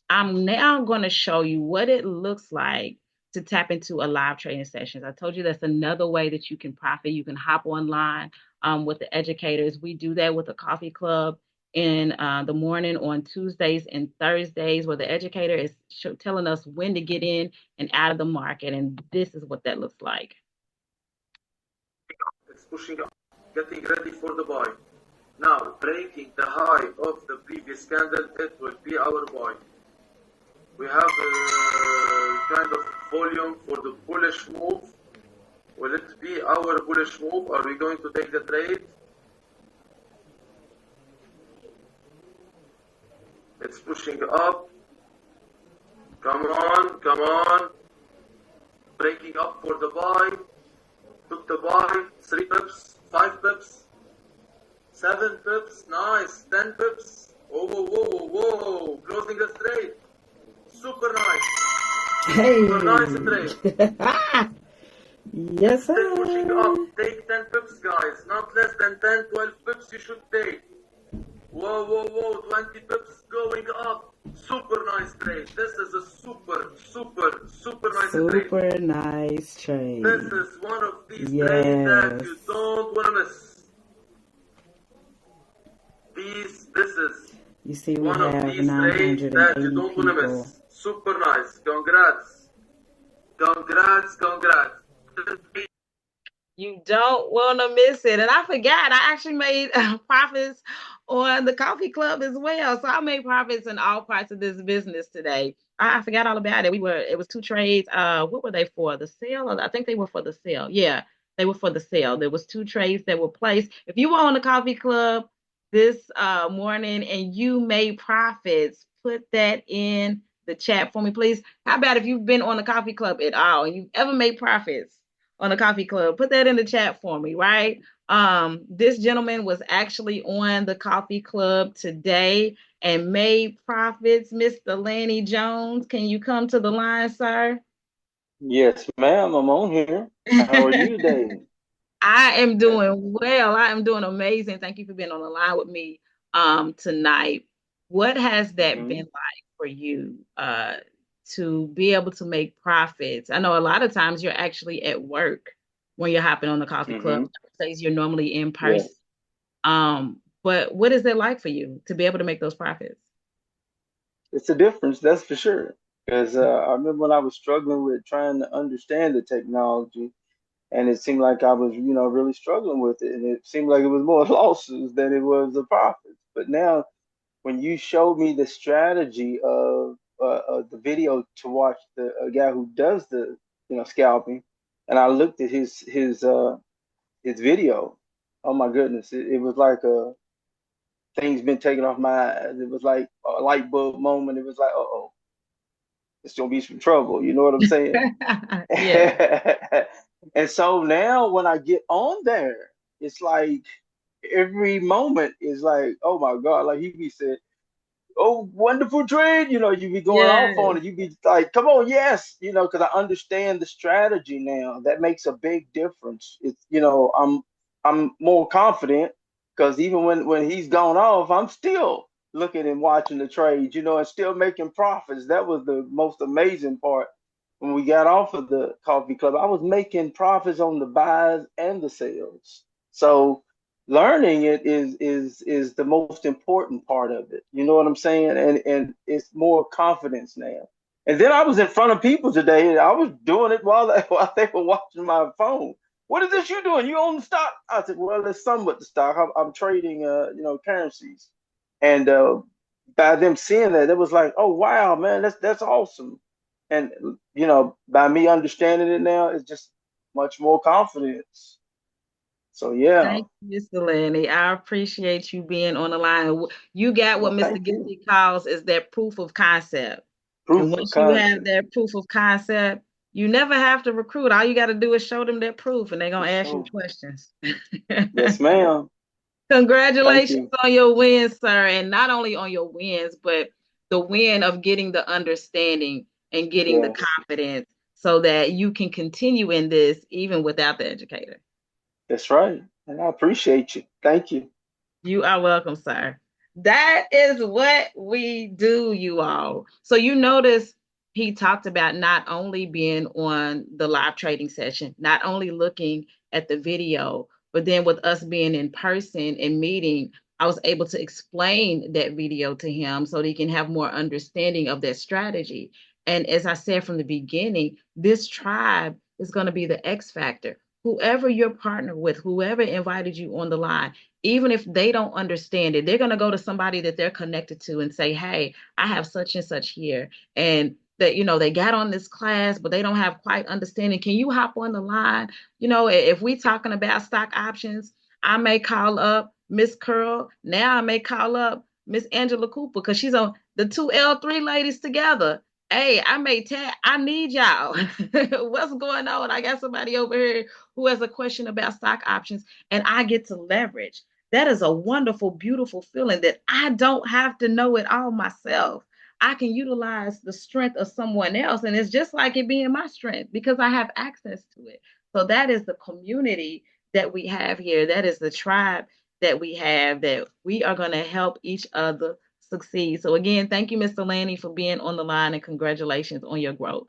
now going to show you what it looks like to tap into a live trading sessions. I told you that's another way that you can profit. You can hop online with the educators. We do that with the coffee club in the morning on Tuesdays and Thursdays, where the educator is telling us when to get in and out of the market. And this is what that looks like.
It's pushing up, getting ready for the buy. Now, breaking the high of the previous candle, it will be our buy. We have a kind of volume for the bullish move. Will it be our bullish move? Are we going to take the trade? It's pushing up. Come on, come on. Breaking up for the buy. Took the buy. 3 pips, 5 pips, 7 pips. Nice. 10 pips. Whoa, whoa, whoa, whoa. Closing the trade. Super nice.
Hey.
Super nice trade.
Yes, sir.
Still pushing up. Take 10 pips, guys. Not less than 10, 12 pips you should take. Whoa, whoa, whoa. 20 pips going up. Super nice trade. This is a super, super, super nice trade.
Super nice trade.
This is one of these trades that you don't want to miss. This is
You see, we
one
have
of these trades that you
980
don't want to
people.
miss. Super nice. Congrats. Congrats, congrats.
You don't want to miss it. And I forgot, I actually made profits on the coffee club as well. So I made profits in all parts of this business today. I forgot all about it. It was 2 trades. What were they for? The sale? I think they were for the sale. Yeah, they were for the sale. There was 2 trades that were placed. If you were on the coffee club this morning and you made profits, put that in the chat for me, please. How about if you've been on the coffee club at all and you've ever made profits on the coffee club? Put that in the chat for me, right? This gentleman was actually on the coffee club today and made profits. Mr. Lanny Jones, can you come to the line, sir?
Yes, ma'am. I'm on here. How are you today?
I am doing well. I am doing amazing. Thank you for being on the line with me tonight. What has that been like for you to be able to make profits? I know a lot of times you're actually at work when you're hopping on the coffee club. Days you're normally in person. But what is it like for you to be able to make those profits?
It's a difference, that's for sure. Because I remember when I was struggling with trying to understand the technology, and it seemed like I was, really struggling with it, and it seemed like it was more losses than it was the profits. But now, when you showed me the strategy of the video to watch the guy who does the, scalping, and I looked at his video, oh my goodness, it was like things been taken off my eyes. It was like a light bulb moment. It was like, oh, it's gonna be some trouble. You know what I'm saying?
Yeah.
And so now when I get on there, it's like every moment is like, oh my God, like he be said, oh, wonderful trade. You know, you be going off
Yes.
on it. You be like, come on, yes, you know, because I understand the strategy now. That makes a big difference. It's, you know, I'm more confident because even when he's gone off, I'm still looking and watching the trades, you know, and still making profits. That was the most amazing part when we got off of the coffee club. I was making profits on the buys and the sales. So learning it is the most important part of it. You know what I'm saying? And it's more confidence now. And then I was in front of people today, and I was doing it while while they were watching my phone. What is this you doing? You own the stock? I said, well, it's somewhat the stock. I'm trading, you know, currencies. And by them seeing that, it was like, oh wow, man, that's awesome. And you know, by me understanding it now, it's just much more confidence. So yeah.
Thank you, Mr. Lanny. I appreciate you being on the line. You got what
Well,
Mr.
thank you.
Gissy calls is that proof of concept. And
Proof of
once you have
concept.
that proof of concept, you never have to recruit. All you got to do is show them that proof, and they're
For
gonna ask you
sure.
questions.
Yes, ma'am. Thank
Congratulations
you.
on your wins, sir. And not only on your wins, but the win of getting the understanding and getting the
Yes,
confidence so that you can continue in this even without the educator.
that's right. And I appreciate you. Thank you.
You are welcome, sir. That is what we do, you all. So you notice he talked about not only being on the live trading session, not only looking at the video, but then with us being in person and meeting, I was able to explain that video to him so that he can have more understanding of that strategy. And as I said from the beginning, this tribe is going to be the X factor. Whoever you're partnered with, whoever invited you on the line, even if they don't understand it, they're going to go to somebody that they're connected to and say, hey, I have such and such here. And that, you know, they got on this class, but they don't have quite understanding. Can you hop on the line? You know, if we talking about stock options, I may call up Miss Curl. Now I may call up Miss Angela Cooper because she's on the two L3 ladies together. Hey, I need y'all. What's going on? I got somebody over here who has a question about stock options and I get to leverage. That is a wonderful, beautiful feeling that I don't have to know it all myself. I can utilize the strength of someone else. And it's just like it being my strength because I have access to it. So that is the community that we have here. That is the tribe that we have that we are going to help each other succeed. So again, thank you, Mr. Lanny, for being on the line and congratulations on your growth.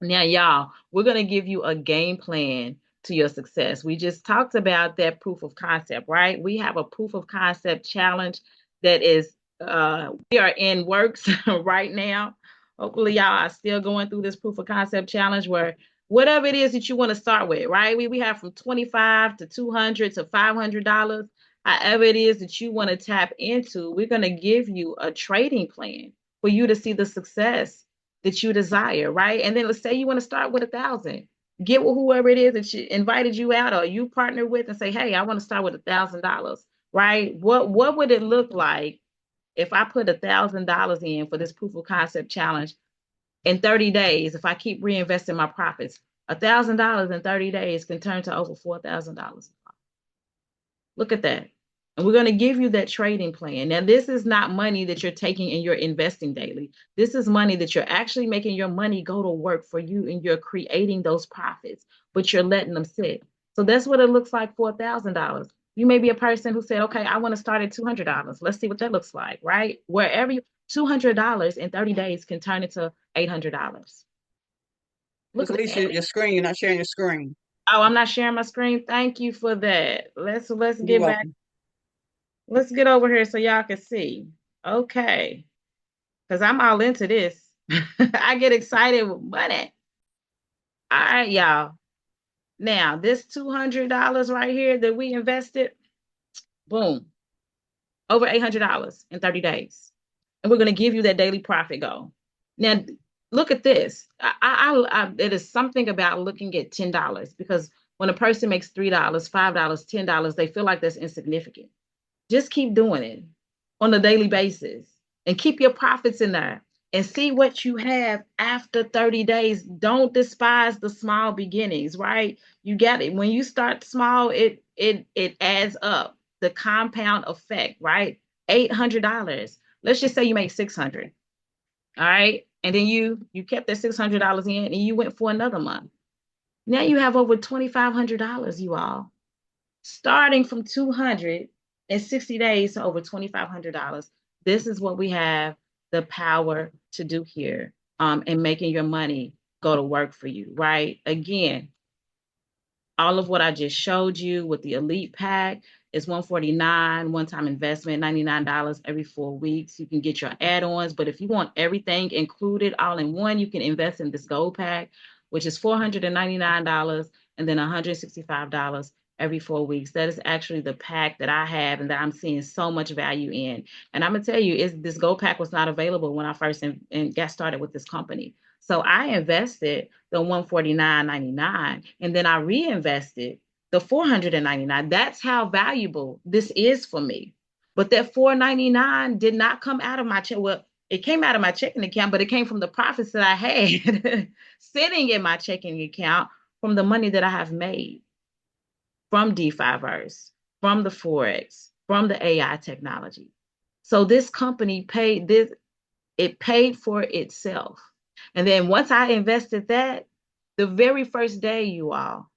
Now, y'all, we're going to give you a game plan to your success. We just talked about that proof of concept, right? We have a proof of concept challenge that is, we are in works right now. Hopefully, y'all are still going through this proof of concept challenge where whatever it is that you want to start with, right? We have from 25 to 200 to $500. However it is that you want to tap into, we're going to give you a trading plan for you to see the success that you desire, right? And then let's say you want to start with 1,000. Get with whoever it is that you invited you out or you partner with and say, hey, I want to start with $1,000, right? What would it look like if I put $1,000 in for this proof of concept challenge in 30 days? If I keep reinvesting my profits, $1,000 in 30 days can turn to over $4,000. Look at that. And we're going to give you that trading plan. Now, this is not money that you're taking and you're investing daily. This is money that you're actually making your money go to work for you and you're creating those profits, but you're letting them sit. So that's what it looks like for $1,000. You may be a person who said, okay, I want to start at $200. Let's see what that looks like, right? Wherever you, $200 in 30 days can turn into $800. Look
At
at
least
that.
your screen, you're not sharing your screen.
Oh, I'm not sharing my screen. Thank you for that. Let's
You're
get back.
welcome.
Let's get over here so y'all can see. Okay. Because I'm all into this. I get excited with money. All right, y'all. Now, this $200 right here that we invested, boom, over $800 in 30 days. And we're going to give you that daily profit goal. Now, look at this. It is something about looking at $10 because when a person makes $3, $5, $10, they feel like that's insignificant. Just keep doing it on a daily basis and keep your profits in there and see what you have after 30 days. Don't despise the small beginnings, right? You got it. When you start small, it adds up. The compound effect, right? $800. Let's just say you make 600. All right. And then you kept that $600 in and you went for another month. Now you have over $2,500, you all. Starting from 260 days to over $2,500. This is what we have the power to do here, and making your money go to work for you, right? Again, all of what I just showed you with the Elite Pack is $149, one-time investment, $99 every 4 weeks. You can get your add-ons, but if you want everything included all in one, you can invest in this Gold Pack, which is $499 and then $165 every 4 weeks. That is actually the pack that I have and that I'm seeing so much value in. And I'm gonna tell you, this Gold Pack was not available when I first got started with this company. So I invested the $149.99 and then I reinvested the $499. That's how valuable this is for me. But that $499 did not come out of my check. Well, it came out of my checking account, but it came from the profits that I had sitting in my checking account from the money that I have made from DeFiverse, from the Forex, from the AI technology. So this company paid this, it paid for itself. And then once I invested that, the very first day, you all,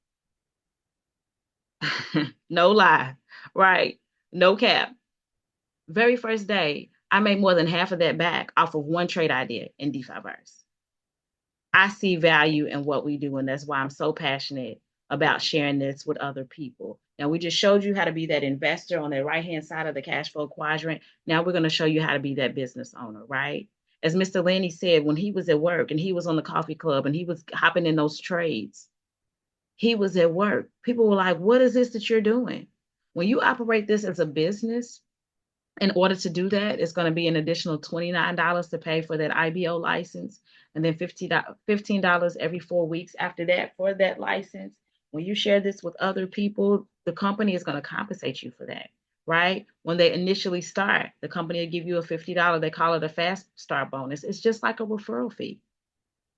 no lie, right? No cap. Very first day, I made more than half of that back off of one trade idea in DeFiverse. I see value in what we do, and that's why I'm so passionate about sharing this with other people. Now, we just showed you how to be that investor on the right-hand side of the cash flow quadrant. Now we're going to show you how to be that business owner, right? As Mr. Laney said, when he was at work and he was on the coffee club and he was hopping in those trades, he was at work. People were like, what is this that you're doing? When you operate this as a business, in order to do that, it's going to be an additional $29 to pay for that IBO license, and then $15 every 4 weeks after that for that license. When you share this with other people, the company is going to compensate you for that, right? When they initially start, the company will give you a $50, they call it a fast start bonus. It's just like a referral fee.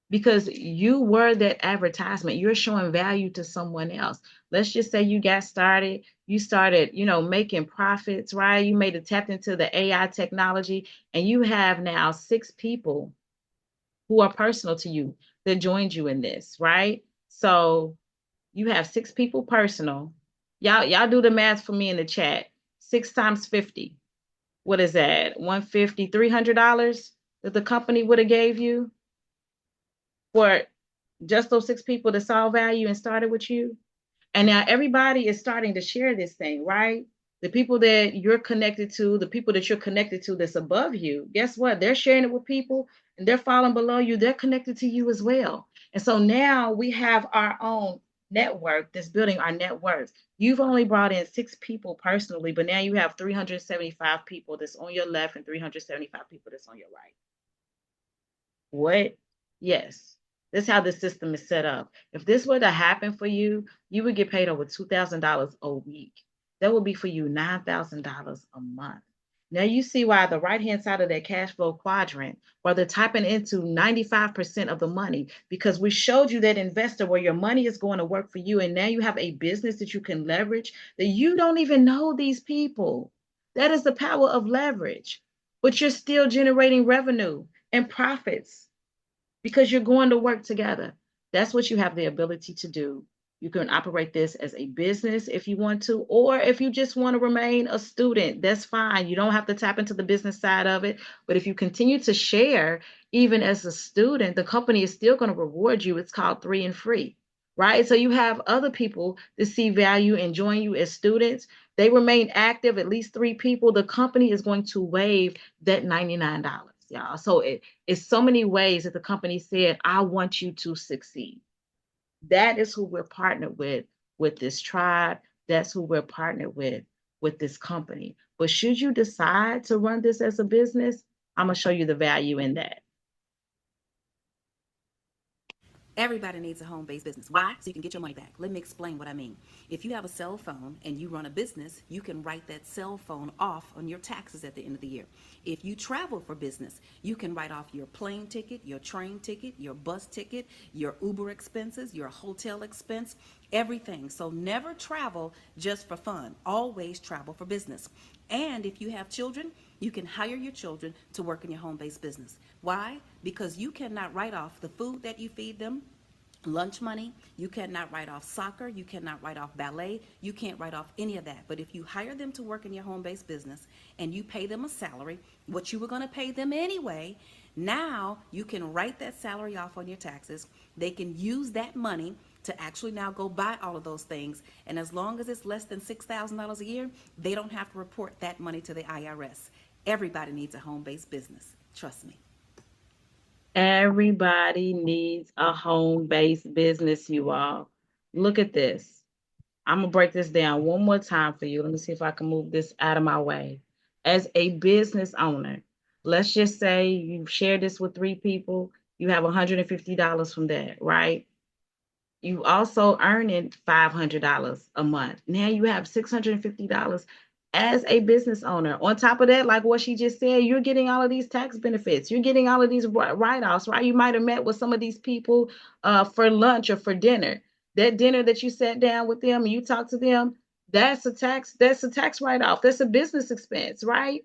Because you were that advertisement, you're showing value to someone else. Let's just say you got started, you started, making profits, right? You made it tapped into the AI technology, and you have now 6 people who are personal to you that joined you in this, right? So you have 6 people personal. Y'all do the math for me in the chat. 6 times 50. What is that? $150, $300 that the company would have gave you for just those 6 people that saw value and started with you. And now everybody is starting to share this thing, right? The people that you're connected to, the people that you're connected to that's above you, guess what? They're sharing it with people and they're falling below you. They're connected to you as well. And so now we have our own network that's building our networks. You've only brought in 6 people personally, but now you have 375 people that's on your left and 375 people that's on your right. What? Yes. This is how the system is set up. If this were to happen for you, you would get paid over $2,000 a week. That would be for you $9,000 a month. Now you see why the right-hand side of that cash flow quadrant, where they're typing into 95% of the money, because we showed you that investor where your money is going to work for you. And now you have a business that you can leverage that you don't even know these people. That is the power of leverage, but you're still generating revenue and profits because you're going to work together. That's what you have the ability to do. You can operate this as a business if you want to, or if you just want to remain a student, that's fine. You don't have to tap into the business side of it. But if you continue to share, even as a student, the company is still going to reward you. It's called 3 and free, right? So you have other people that see value and join you as students. They remain active, at least 3 people. The company is going to waive that $99. Y'all. So it's so many ways that the company said, I want you to succeed. That is who we're partnered with this tribe. That's who we're partnered with this company. But should you decide to run this as a business, I'm going to show you the value in that.
Everybody needs a home-based business. Why? So you can get your money back. Let me explain what I mean. If you have a cell phone and you run a business, you can write that cell phone off on your taxes at the end of the year. If you travel for business, you can write off your plane ticket, your train ticket, your bus ticket, your Uber expenses, your hotel expense, everything. So never travel just for fun. Always travel for business. And if you have children, you can hire your children to work in your home-based business. Why? Because you cannot write off the food that you feed them, lunch money. You cannot write off soccer. You cannot write off ballet. You can't write off any of that. But if you hire them to work in your home-based business and you pay them a salary, what you were going to pay them anyway, now you can write that salary off on your taxes. They can use that money to actually now go buy all of those things. And as long as it's less than $6,000 a year, they don't have to report that money to the IRS. Everybody needs a home-based business. Trust me.
Everybody needs a home-based business, you all. Look at this. I'm going to break this down one more time for you. Let me see if I can move this out of my way. As a business owner, let's just say you share this with 3 people. You have $150 from that, right? You also earning $500 a month. Now you have $650 as a business owner. On top of that, like what she just said, you're getting all of these tax benefits. You're getting all of these write-offs, right? You might have met with some of these people for lunch or for dinner. That dinner that you sat down with them and you talked to them, that's a tax write-off. That's a business expense, right?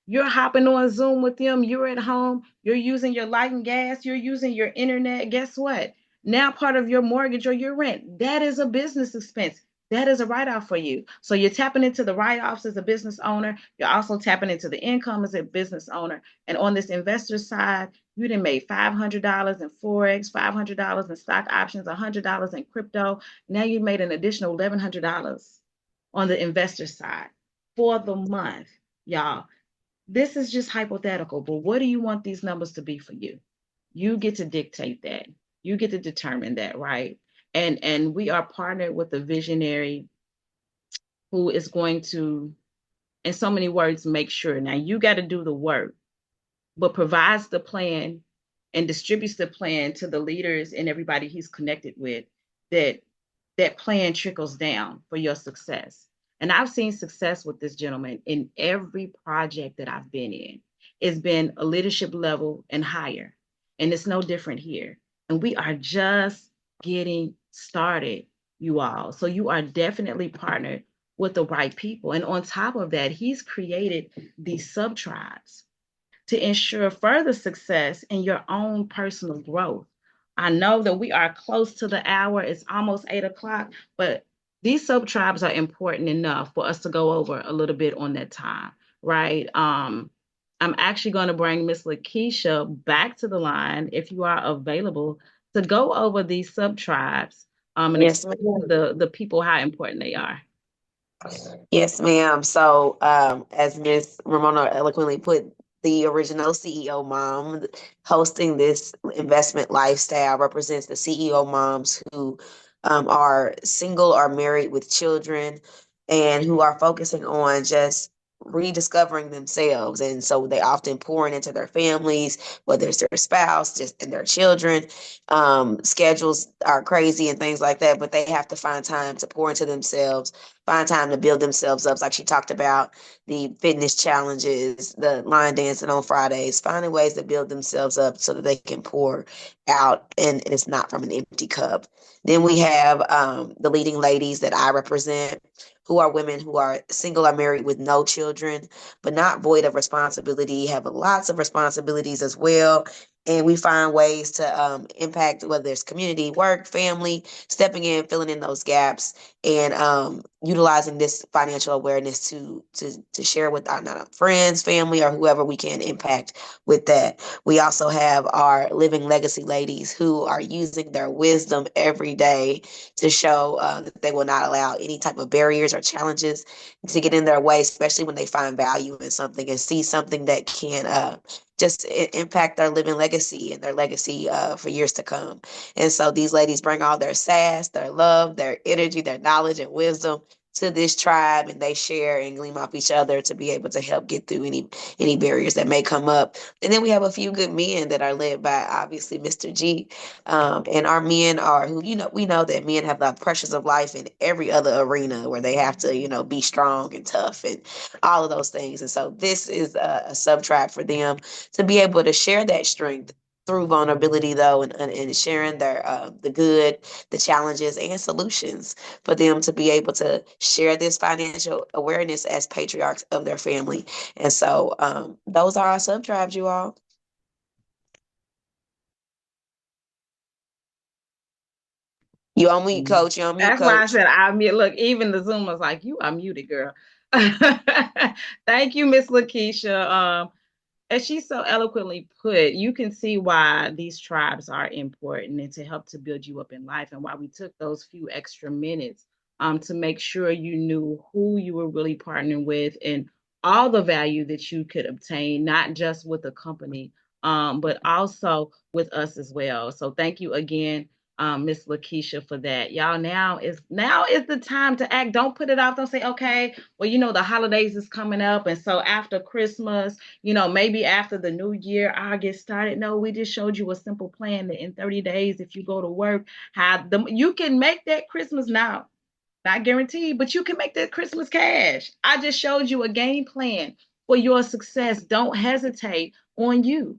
You're hopping on Zoom with them. You're at home. You're using your light and gas. You're using your internet. Guess what? Now part of your mortgage or your rent, that is a business expense. That is a write-off for you. So you're tapping into the write-offs as a business owner. You're also tapping into the income as a business owner. And on this investor side, you done made $500 in Forex, $500 in stock options, $100 in crypto. Now you made an additional $1,100 on the investor side for the month, y'all. This is just hypothetical, but what do you want these numbers to be for you? You get to dictate that. You get to determine that, right? And we are partnered with a visionary who is going to, in so many words, make sure. Now you got to do the work, but provides the plan and distributes the plan to the leaders and everybody he's connected with, that plan trickles down for your success. And I've seen success with this gentleman in every project that I've been in. It's been a leadership level and higher. And it's no different here. And we are just getting started, you all. So you are definitely partnered with the right people. And on top of that, he's created these sub-tribes to ensure further success in your own personal growth. I know that we are close to the hour. It's almost 8 o'clock, but these sub-tribes are important enough for us to go over a little bit on that time, right? I'm actually going to bring Miss Lakeisha back to the line if you are available to go over these sub-tribes and
Yes,
explain to the people how important they are.
Yes, ma'am. So, as Miss Ramona eloquently put, the original CEO mom hosting this investment lifestyle represents the CEO moms who are single or married with children and who are focusing on just rediscovering themselves. And so they often pouring into their families, whether it's their spouse, just and their children. Schedules are crazy and things like that, but they have to find time to pour into themselves, find time to build themselves up. Like she talked about the fitness challenges, the line dancing on Fridays, finding ways to build themselves up so that they can pour out and it's not from an empty cup. Then we have the leading ladies that I represent, who are women who are single or married with no children, but not void of responsibility, have lots of responsibilities as well. And we find ways to impact, whether it's community, work, family, stepping in, filling in those gaps, and utilizing this financial awareness to share with our friends, family, or whoever we can impact with that. We also have our living legacy ladies who are using their wisdom every day to show that they will not allow any type of barriers or challenges to get in their way, especially when they find value in something and see something that can just impact their living legacy and their legacy for years to come. And so these ladies bring all their sass, their love, their energy, their knowledge and wisdom to this tribe, and they share and gleam off each other to be able to help get through any barriers that may come up. And then we have a few good men that are led by obviously Mr. G. And our men are who, we know that men have the pressures of life in every other arena where they have to, be strong and tough and all of those things. And so this is a sub tribe for them to be able to share that strength through vulnerability, though, and sharing their the good, the challenges, and solutions for them to be able to share this financial awareness as patriarchs of their family. And so those are our sub tribes, you all. You on mute, coach. You on mute,
That's
coach.
why I said I mute. Look, even the Zoom was like, you are muted, girl. Thank you, Miss Lakeisha. As she so eloquently put, you can see why these tribes are important and to help to build you up in life, and why we took those few extra minutes to make sure you knew who you were really partnering with and all the value that you could obtain, not just with the company, but also with us as well. So thank you again, Miss Lakeisha, for that. Y'all, now is the time to act. Don't put it off. Don't say, okay, well, the holidays is coming up, and so after Christmas, maybe after the new year, I'll get started. No, we just showed you a simple plan that in 30 days, if you go to work, you can make that Christmas now. Not guaranteed, but you can make that Christmas cash. I just showed you a game plan for your success. Don't hesitate on you.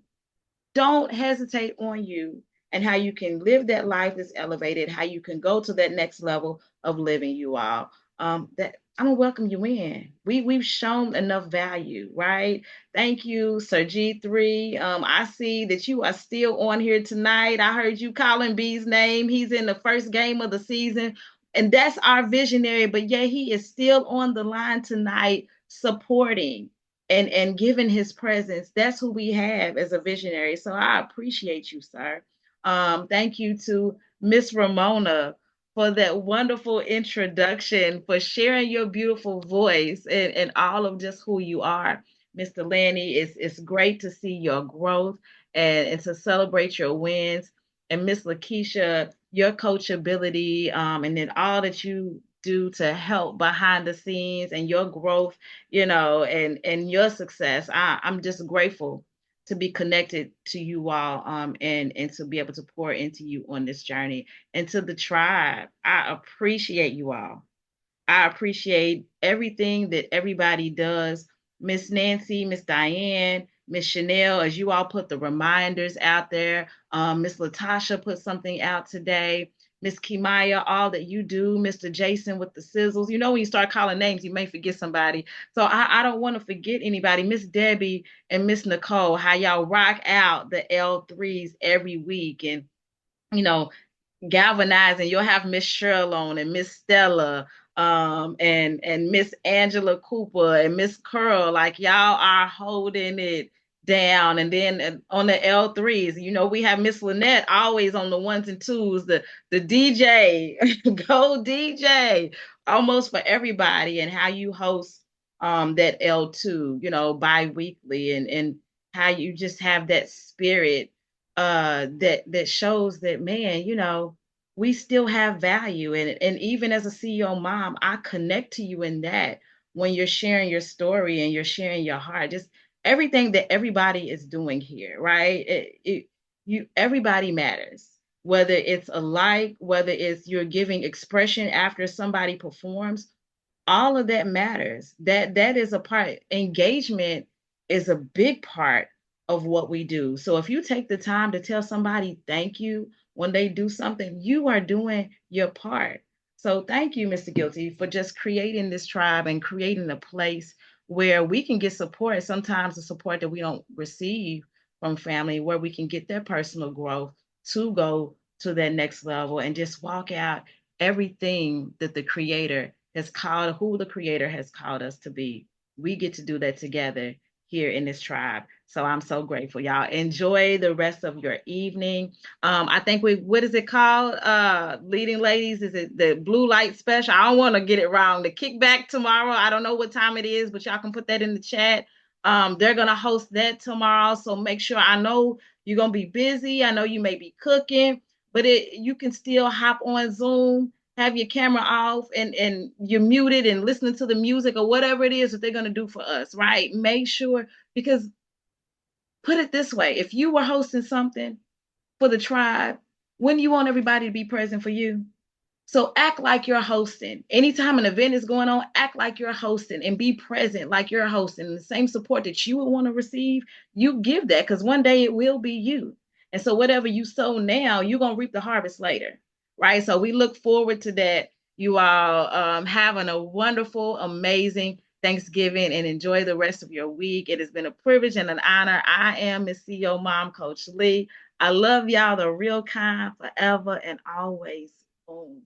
Don't hesitate on you and how you can live that life that's elevated, how you can go to that next level of living, you all. That I'm gonna welcome you in. We've shown enough value, right? Thank you, Sir G3. I see that you are still on here tonight. I heard you calling B's name. He's in the first game of the season, and that's our visionary. But yeah, he is still on the line tonight, supporting and giving his presence. That's who we have as a visionary. So I appreciate you, sir. Thank you to Miss Ramona for that wonderful introduction, for sharing your beautiful voice and all of just who you are. Mr. Lanny, it's great to see your growth and to celebrate your wins. And Miss Lakeisha, your coachability, and then all that you do to help behind the scenes and your growth, and your success. I'm just grateful to be connected to you all, and to be able to pour into you on this journey. And to the tribe, I appreciate you all. I appreciate everything that everybody does. Miss Nancy, Miss Diane, Miss Chanel, as you all put the reminders out there. Miss Latasha put something out today. Miss Kimaya, all that you do. Mr. Jason with the sizzles. When you start calling names, you may forget somebody. So I don't want to forget anybody. Miss Debbie and Miss Nicole, how y'all rock out the L3s every week and, galvanizing. You'll have Miss Cheryl on and Miss Stella, and Miss Angela Cooper and Miss Curl. Like, y'all are holding it down. And then on the L3s, we have Miss Lynette always on the ones and twos, the DJ, go DJ, almost for everybody, and how you host that L2, bi-weekly, and how you just have that spirit that shows that, man, we still have value. And even as a CEO mom, I connect to you in that when you're sharing your story and you're sharing your heart, just everything that everybody is doing here, right? Everybody matters, whether it's a like, whether it's you're giving expression after somebody performs, all of that matters. That is a part. Engagement is a big part of what we do. So if you take the time to tell somebody thank you when they do something, you are doing your part. So thank you, Mr. Guilty, for just creating this tribe and creating a place where we can get support. Sometimes the support that we don't receive from family, where we can get their personal growth to go to that next level and just walk out everything that the creator has called, who the creator has called us to be. We get to do that together here in this tribe. So I'm so grateful. Y'all enjoy the rest of your evening. I think what is it called? Leading Ladies, is it the Blue Light Special? I don't want to get it wrong. The kickback tomorrow. I don't know what time it is, but y'all can put that in the chat. They're going to host that tomorrow. So make sure, I know you're going to be busy. I know you may be cooking, but you can still hop on Zoom have your camera off and you're muted and listening to the music or whatever it is that they're going to do for us, right? Make sure, because put it this way, if you were hosting something for the tribe, when you want everybody to be present for you? So act like you're hosting. Anytime an event is going on, act like you're hosting and be present like you're hosting. And the same support that you would want to receive, you give that, because one day it will be you. And so whatever you sow now, you're going to reap the harvest later, right? So we look forward to that. You all having a wonderful, amazing Thanksgiving and enjoy the rest of your week. It has been a privilege and an honor. I am Miss CEO Mom Coach Lee. I love y'all, the real kind, forever and always. Boom.